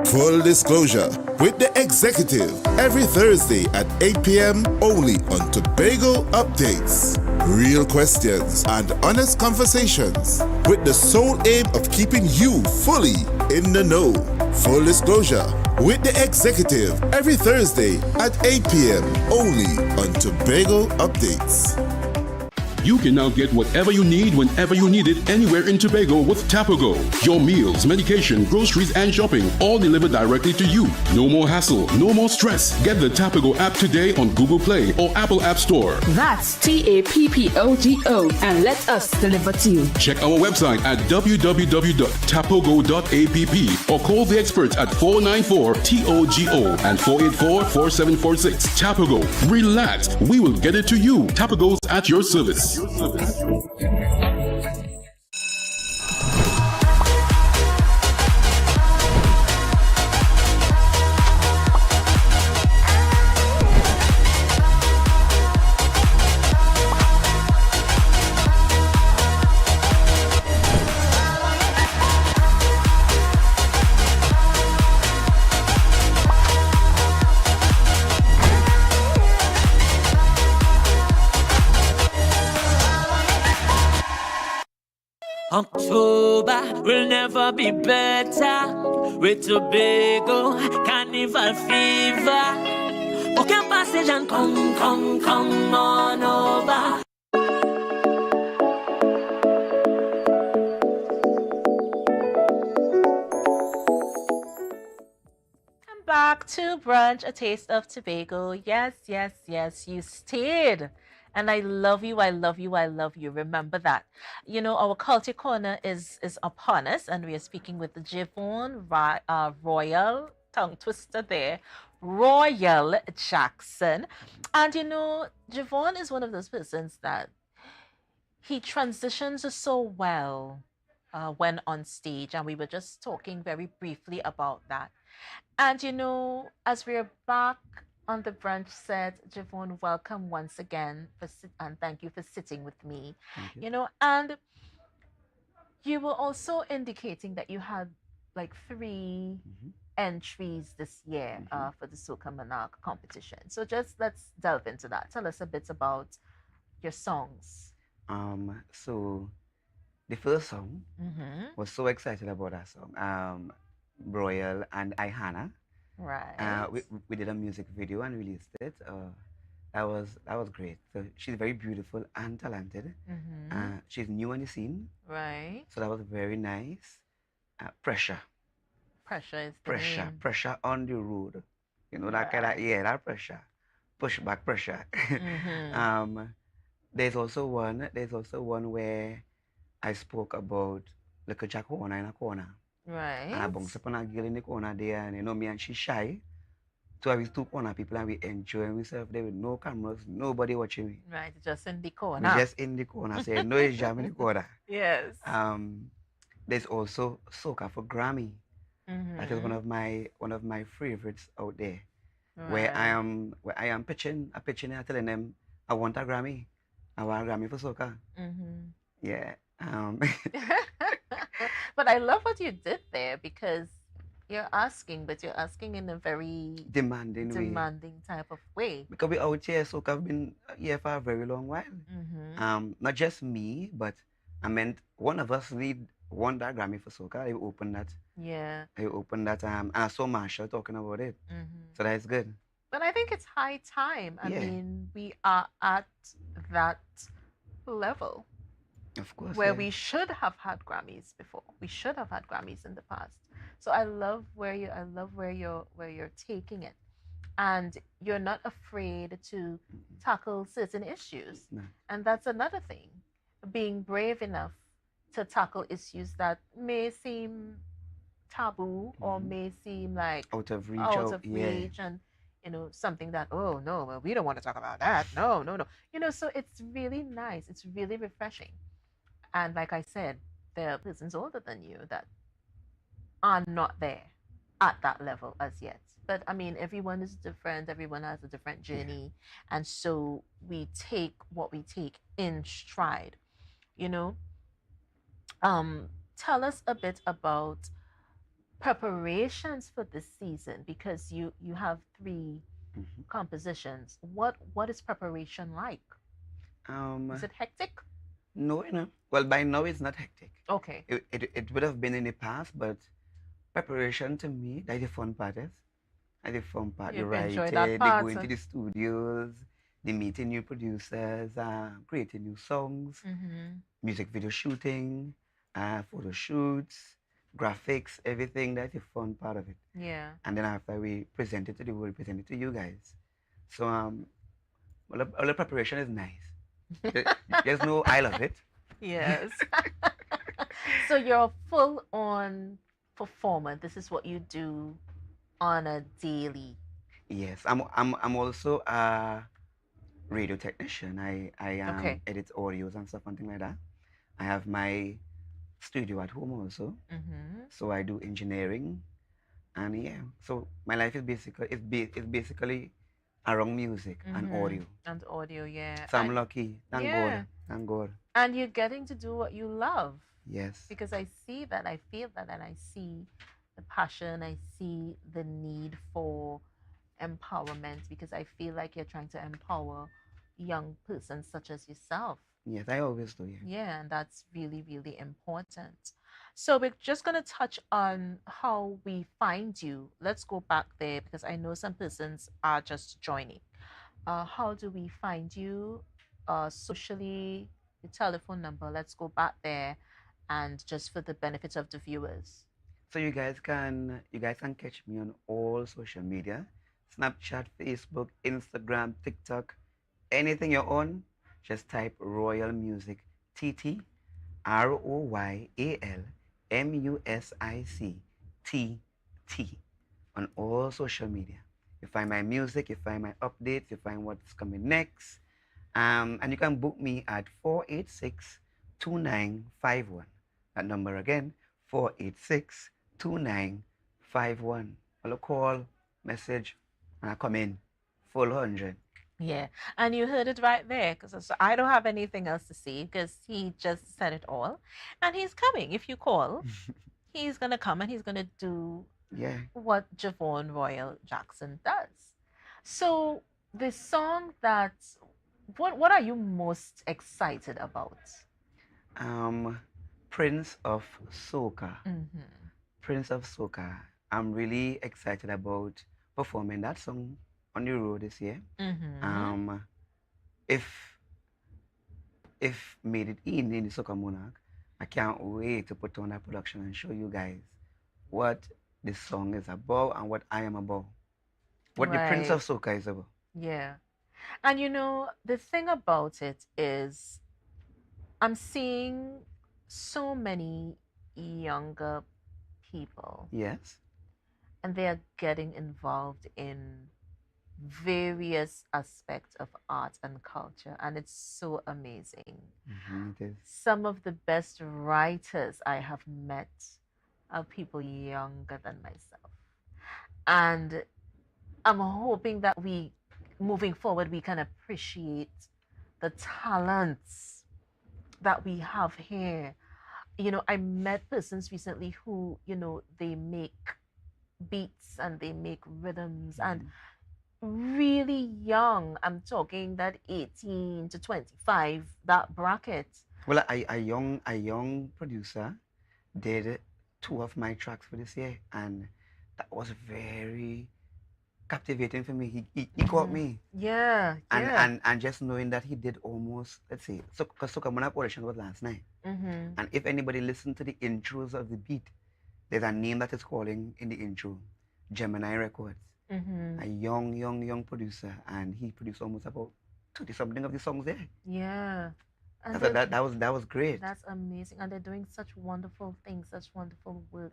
Full disclosure with the executive every Thursday at 8 p.m. only on Tobago Updates. Real questions and honest conversations with the sole aim of keeping you fully in the know. Full disclosure with the executive every Thursday at 8 p.m. only on Tobago Updates. You can now get whatever you need whenever you need it anywhere in Tobago with Tobago. Your meals, medication, groceries, and shopping all delivered directly to you. No more hassle, no more stress. Get the Tobago app today on Google Play or Apple App Store. That's TAPPOGO and let us deliver to you. Check our website at www.tapogo.app or call the experts at 494-TOGO and 484-4746. Tobago. Relax. We will get it to you. Tobago's at your service. October will never be better with Tobago Carnival fever. Book your passage and come on over. Back to Brunch, a taste of Tobago. Yes, yes, yes, you stayed. And I love you, I love you, I love you. Remember that. You know, our Culture Corner is upon us, and we are speaking with Javon Royal, tongue twister there, Royal Jackson. And you know, Javon is one of those persons that he transitions so well when on stage, and we were just talking very briefly about that. And you know, as we're back on the Brunch set, Javon, welcome once again and thank you for sitting with me. You know, and you were also indicating that you had like 3 entries this year for the Soca Monarch competition. So just let's delve into that. Tell us a bit about your songs. So the first song was so excited about that song. Royal and Ihana. Right. We did a music video and released it. That was great. So she's very beautiful and talented. She's new on the scene. Right. So that was very nice. Pressure. Pressure is the pressure. name. Pressure on the road. You know that kind of that pressure. Push back pressure. There's also one where I spoke about like a jack corner in a corner. Right. And I bounced upon a girl in the corner there, and you know me and she shy. So I was 2 corner people and we enjoy ourselves there with no cameras, nobody watching me. Right, just in the corner. We just in the corner, so no jam in the corner. Yes. there's also Soca for Grammy. That is one of my favorites out there. Where I am pitching here telling them I want a Grammy. I want a Grammy for soca. Yeah. But I love what you did there because you're asking, but you're asking in a very demanding type of way. Because we out here, soca have been here for a very long while. Not just me, but I meant one of us won that Grammy for soca. I opened that. Yeah. I opened that. And I saw Marshall talking about it. So that's good. But I think it's high time. I Yeah. mean, we are at that level. Of course. Where yeah. we should have had Grammys before. We should have had Grammys in the past. So I love where you're taking it. And you're not afraid to tackle certain issues. No. And that's another thing. Being brave enough to tackle issues that may seem taboo or may seem like Out of reach. reach and something that, oh no, well, we don't want to talk about that. No. So it's really nice. It's really refreshing. And like I said, there are persons older than you that are not there at that level as yet. But I mean, everyone is different. Everyone has a different journey. And so we take what we take in stride, Tell us a bit about preparations for this season, because you have 3 compositions. What is preparation like? Is it hectic? No, Well, by now it's not hectic. Okay. It would have been in the past, but preparation to me, that's the fun part. That's the fun part. The writing, the going to the studios, the meeting new producers, creating new songs, music video shooting, photo shoots, graphics, everything. That's the fun part of it. Yeah. And then after we present it to the world, present it to you guys. So all the preparation is nice. There's no I love it. Yes. So you're a full-on performer. This is what you do on a daily. Yes, I'm also a radio technician. I Okay. edit audios and stuff and things like that. I have my studio at home also. So I do engineering, and yeah. So my life is basically around music and audio. And audio, yeah. So I'm lucky. Thank Yeah. God. Thank God. And you're getting to do what you love. Yes. Because I see that, I feel that, and I see the passion, I see the need for empowerment, because I feel like you're trying to empower young persons such as yourself. Yes, I always do. Yeah. Yeah, and that's really, really important. So we're just going to touch on how we find you. Let's go back there because I know some persons are just joining. How do we find you socially, the telephone number? Let's go back there, and just for the benefit of the viewers. So you guys can catch me on all social media: Snapchat, Facebook, Instagram, TikTok, anything you're on. Just type Royal Music TT, ROYALMUSIC TT on all social media. You find my music, you find my updates, you find what's coming next. And you can book me at 486-2951. That number again, 486-2951. I'll call, message, and I come in full 100. Yeah, and you heard it right there, because I don't have anything else to say because he just said it all. And he's coming. If you call, he's going to come and he's going to do what Javon Royal Jackson does. So the song what are you most excited about? Prince of Soca. Prince of Soca. I'm really excited about performing that song on the road this year. If made it in the Soca Monarch, I can't wait to put on that production and show you guys what this song is about and what I am about. What the Prince of Soca is about. Yeah. And the thing about it is I'm seeing so many younger people. Yes. And they are getting involved in various aspects of art and culture, and it's so amazing. It is. Some of the best writers I have met are people younger than myself. And I'm hoping that moving forward, we can appreciate the talents that we have here. I met persons recently who, they make beats and they make rhythms and really young. I'm talking that 18 to 25, that bracket. Well, a young producer did 2 of my tracks for this year, and that was very captivating for me. He caught me. Yeah. And just knowing that he did almost, let's say, so because Sokamona audition was last night. And if anybody listened to the intros of the beat, there's a name that is calling in the intro, Gemini Records. A young producer, and he produced almost about 20-something of the songs there. Yeah. And that was great. That's amazing. And they're doing such wonderful things, such wonderful work.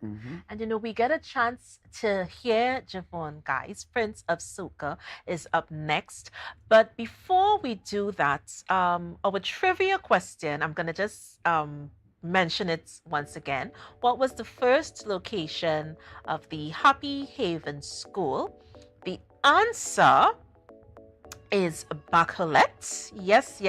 And we get a chance to hear Javon, guys. Prince of Soca is up next. But before we do that, our trivia question, I'm gonna just mention it once again. What was the first location of the Happy Haven School? The answer is Bacolet. Yes.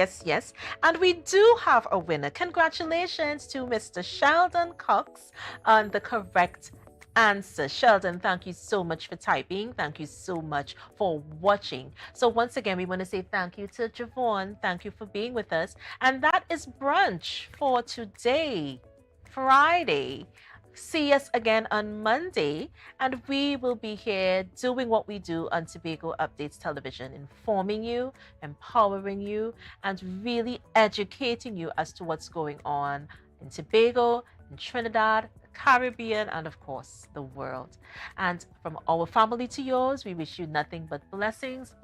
And we do have a winner. Congratulations to Mr. Sheldon Cox on the correct answer. Sheldon, thank you so much for typing. Thank you so much for watching. So once again, we want to say thank you to Javon. Thank you for being with us. And that is Brunch for today, Friday. See us again on Monday, and we will be here doing what we do on Tobago Updates Television, informing you, empowering you, and really educating you as to what's going on in Tobago, in Trinidad, the Caribbean, and of course, the world. And from our family to yours, we wish you nothing but blessings,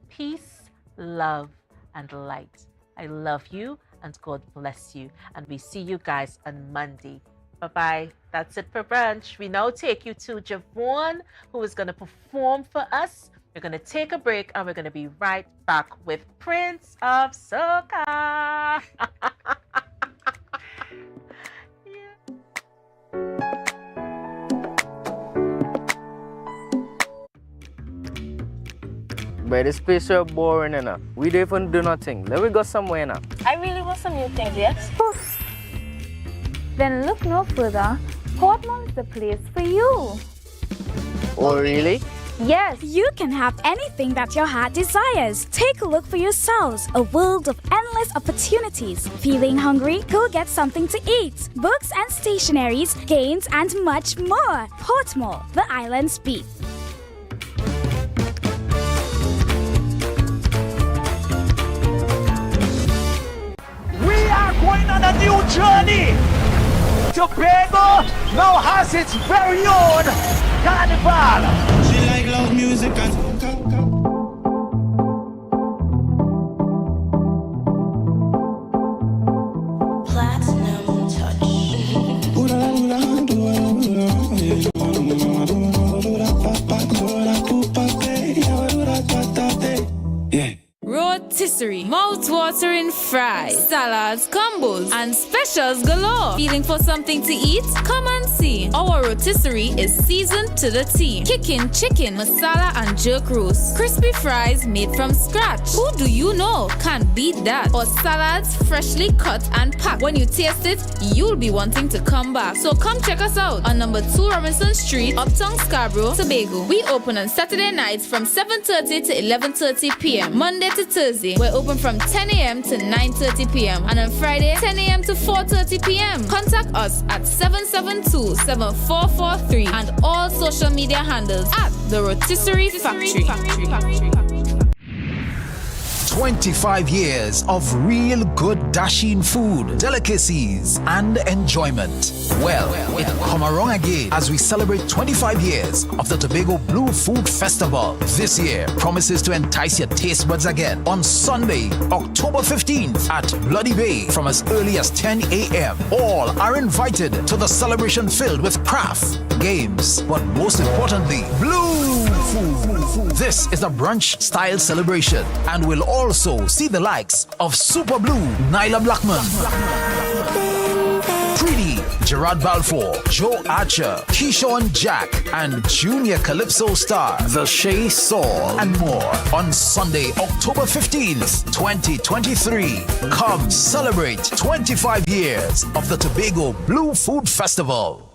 peace, love, and light. I love you, and God bless you. And we see you guys on Monday. Bye-bye. That's it for Brunch. We now take you to Javon, who is going to perform for us. We're going to take a break, and we're going to be right back with Prince of Soca. But this place is boring enough. We don't even do nothing. Let me go somewhere now. I really want some new things, yes? Then look no further. Portmore is the place for you. Oh, really? Yes, you can have anything that your heart desires. Take a look for yourselves. A world of endless opportunities. Feeling hungry? Go get something to eat. Books and stationeries, games, and much more. Portmore, the island's beat. We are going on a new journey. Tobago now has its very own carnival. She like loud music and Platinum touch. Yeah. Rotisserie, mouth-watering fries, salads, combos, and specials galore. Feeling for something to eat? Come and see. Our rotisserie is seasoned to the T. Kicking chicken, masala, and jerk roast. Crispy fries made from scratch. Who do you know can beat that? Or salads freshly cut and packed. When you taste it, you'll be wanting to come back. So come check us out on number 2 Robinson Street, Uptown Scarborough, Tobago. We open on Saturday nights from 7:30 to 11:30 p.m. Monday to Thursday, we're open from 10 a.m. to 9:30 p.m. and on Friday, 10 a.m. to 4:30 p.m. Contact us at 772-7443 and all social media handles at The Rotisserie Factory. 25 years of real good dashing food, delicacies, and enjoyment. Well, it come around again as we celebrate 25 years of the Tobago Blue Food Festival. This year promises to entice your taste buds again on Sunday, October 15th at Bloody Bay from as early as 10 a.m. All are invited to the celebration filled with craft, games, but most importantly, blue food. This is a brunch style celebration and will also see the likes of Super Blue, Nyla Blackman, Pretty, Gerard Balfour, Joe Archer, Keyshawn Jack, and Junior Calypso star The Shay Saul, and more on Sunday, October 15th, 2023. Come celebrate 25 years of the Tobago Blue Food Festival.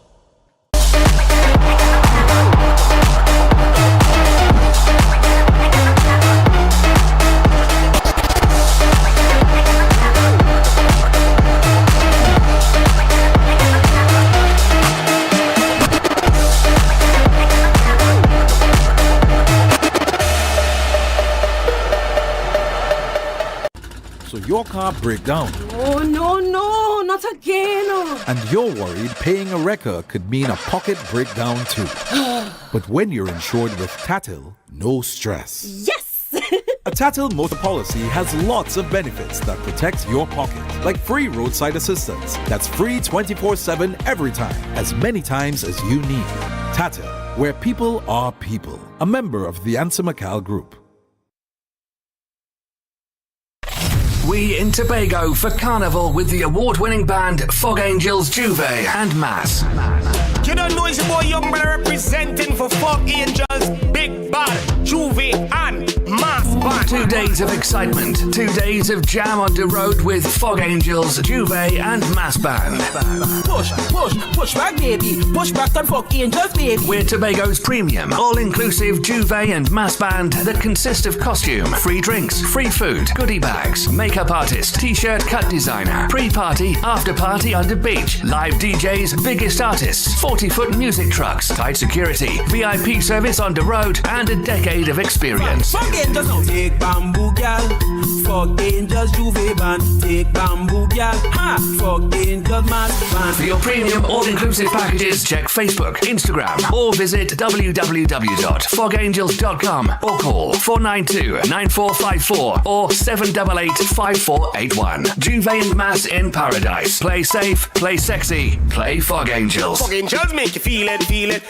So your car break down Oh, no, not again. and you're worried paying a wrecker could mean a pocket breakdown too. But when you're insured with Tatil, no stress. Yes! A Tatil motor policy has lots of benefits that protect your pocket, like free roadside assistance that's free 24/7 every time, as many times as you need. Tatil, where people are people. A member of the Ansa Group. We in Tobago for Carnival with the award-winning band Fog Angels, Juve and Mass. You don't know it's your boy Young Brother representing for Fog Angels, Big Bad, Juve and Mass Band. 2 days of excitement, 2 days of jam on the road with Fog Angels, Juve and Mass Band. Push back, baby. Push back and Fog Angels, baby. We're Tobago's premium, all-inclusive Juve and Mass Band that consist of costume, free drinks, free food, goodie bags, makeup artist, t-shirt cut designer, pre-party, after-party on the beach, live DJs, biggest artists, 40-foot music trucks, tight security, VIP service on the road, and a decade of experience. Fog Angels now. Take bamboo gal, Fog Angels Juve band. Take bamboo gal, ha, Fog Angels Mass Band. For your premium all-inclusive packages, check Facebook, Instagram, or visit www.fogangels.com or call 492-9454 or 788-5481. Juve and Mass in Paradise. Play safe, play sexy, play Fog Angels. Fog Angels make you feel it, feel it.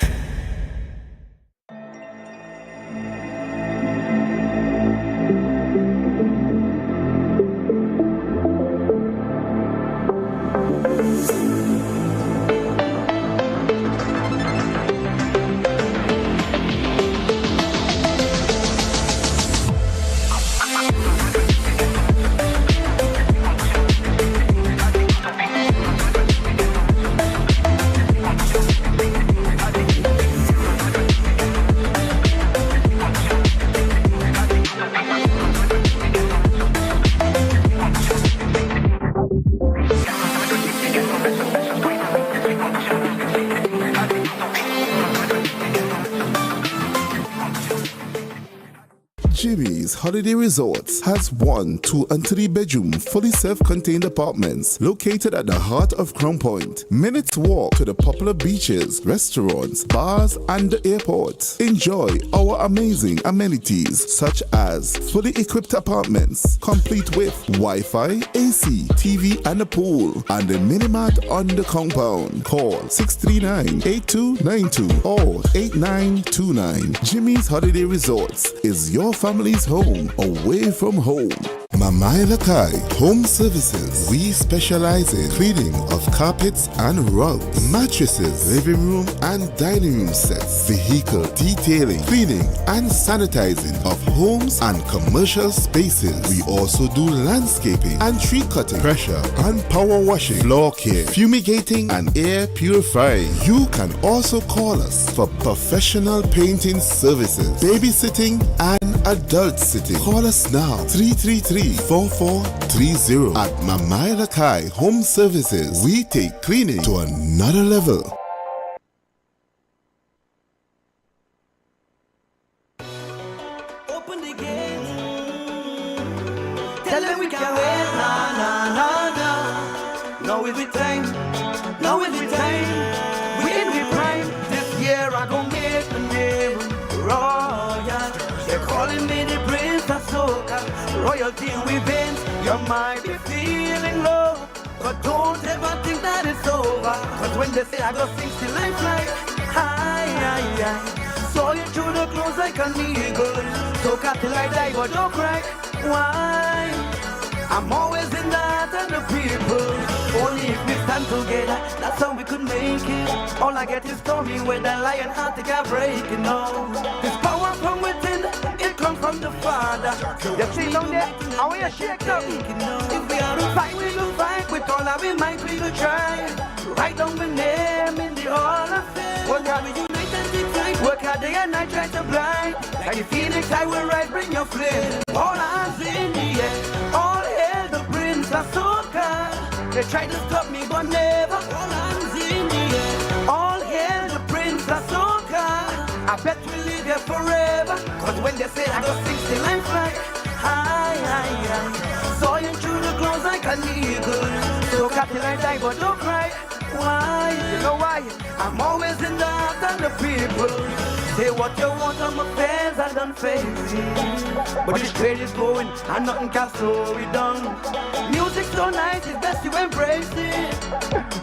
Jimmy's Holiday Resorts has 1, 2, and 3 bedroom, fully self-contained apartments located at the heart of Crown Point. Minutes walk to the popular beaches, restaurants, bars, and the airport. Enjoy our amazing amenities such as fully equipped apartments, complete with Wi-Fi, AC, TV, and a pool, and a mini-mart on the compound. Call 639-8292 or 8929. Jimmy's Holiday Resorts is your family's home away from home. Mamai Lakai Home Services. We specialize in cleaning of carpets and rugs, mattresses, living room and dining room sets, vehicle detailing, cleaning and sanitizing of homes and commercial spaces. We also do landscaping and tree cutting, pressure and power washing, floor care, fumigating and air purifying. You can also call us for professional painting services, babysitting and adult sitting. Call us now 333-4430 at Mamai Lakai Home Services. We take cleaning to another level. Open the gate. Tell them we can't wait. No. Now is the time. Now is the time. We in the prime. This year I gon' make the name royal. They're calling me the prince of soca. Royalty within. You might be feeling low, but don't ever think that it's over. Cause when they say I got 60 life like high. So Saw you through the clothes like an eagle. So cut till I die, but don't cry. Why? I'm always in the heart of the people. Only if we stand together, that's how we could make it. All I get is stormy with the lion heart they can't break it. No, this power from within, it comes from the Father. You see down there, I want you shake up. If we are to fight, we will fight. With all our might, we will try. Write down the name in the Hall of Fame. Work hard, we unite and decide. Work hard day and night, try to blind. Like the phoenix, I will rise, bring your flame. All hands in the air, all hail the Prince of Soca. They try to stop me, but never. All hands in the air, all hail the Prince of Soca. I bet we'll live here forever. Cause when they say I got 60 line fly, high, high, high. Saw you through the clouds like an eagle. Soca till I die, but don't cry. Why? You know why? I'm always in the heart of the people. Say what you want, I'm a fans, I don't face it. But this trade is going, and nothing can slow it down. Music so nice, it's best you embrace it.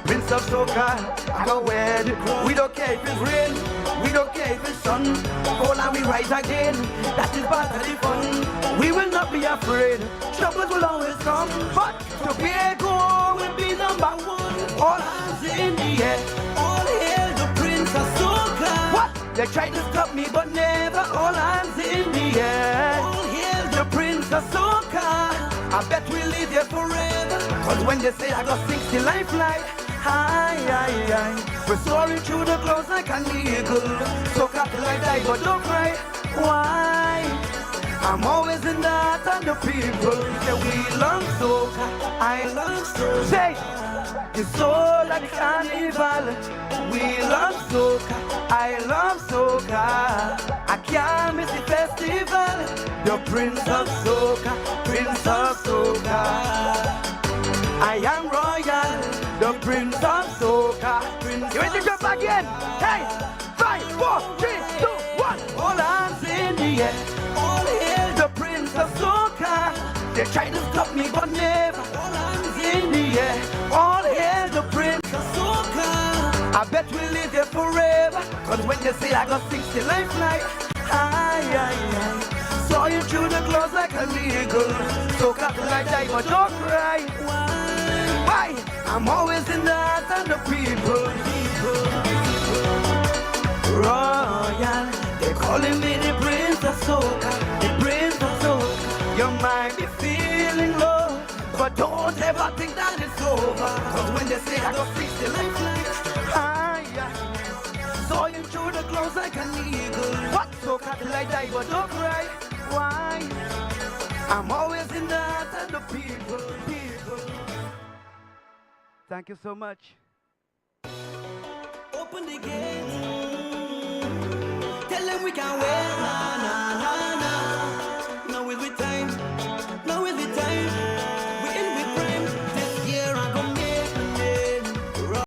Prince of Soca, I go wear the crown. We don't care if it's rain, we don't care if it's sun. Hold on, we rise again, that is part of the fun. We will not be afraid, troubles will always come. But Tobago will be number one. All hands in the air, all hail the Prince of Soca. What? They try to stop me, but never. All hands in the air, all hail the Prince of Soca. I bet we'll live here forever. Cause when they say I got 60 life flight, high, high, high. We're soaring through the clouds like an eagle. Soca till I die, but don't cry. Why? I'm always in the heart of the people. Say we love soca, I love soca. Say, it's so like carnival. We love soca, I love soca. I can't miss the festival. The Prince of Soca, Prince of Soca. I am royal, the Prince of Soca. You ready to jump again? Hey, 5, 4, 3, 2, 1. All hands in the air. All hail the Prince of Soca. They try to stop me, but never. All hands in the air. All hail the Prince of Soca. I bet we'll live here forever. Cause when they say I got 60 life flight, high, high, high. Saw you through the clouds like an eagle. Soca till I die, but don't cry. Why? I'm always in the heart of the people. Royal, they calling me the Prince of Soca, the Prince of Soca. You might be feeling low, but don't ever think that it's over. Cause when they say I got 60 life flight, higher. Saw you through the clouds like an eagle. What? Soca till I die, but don't cry. Why? I'm always in the heart of the people. Thank you so much. Open the gate. Tell them we can wait. Na, na, na.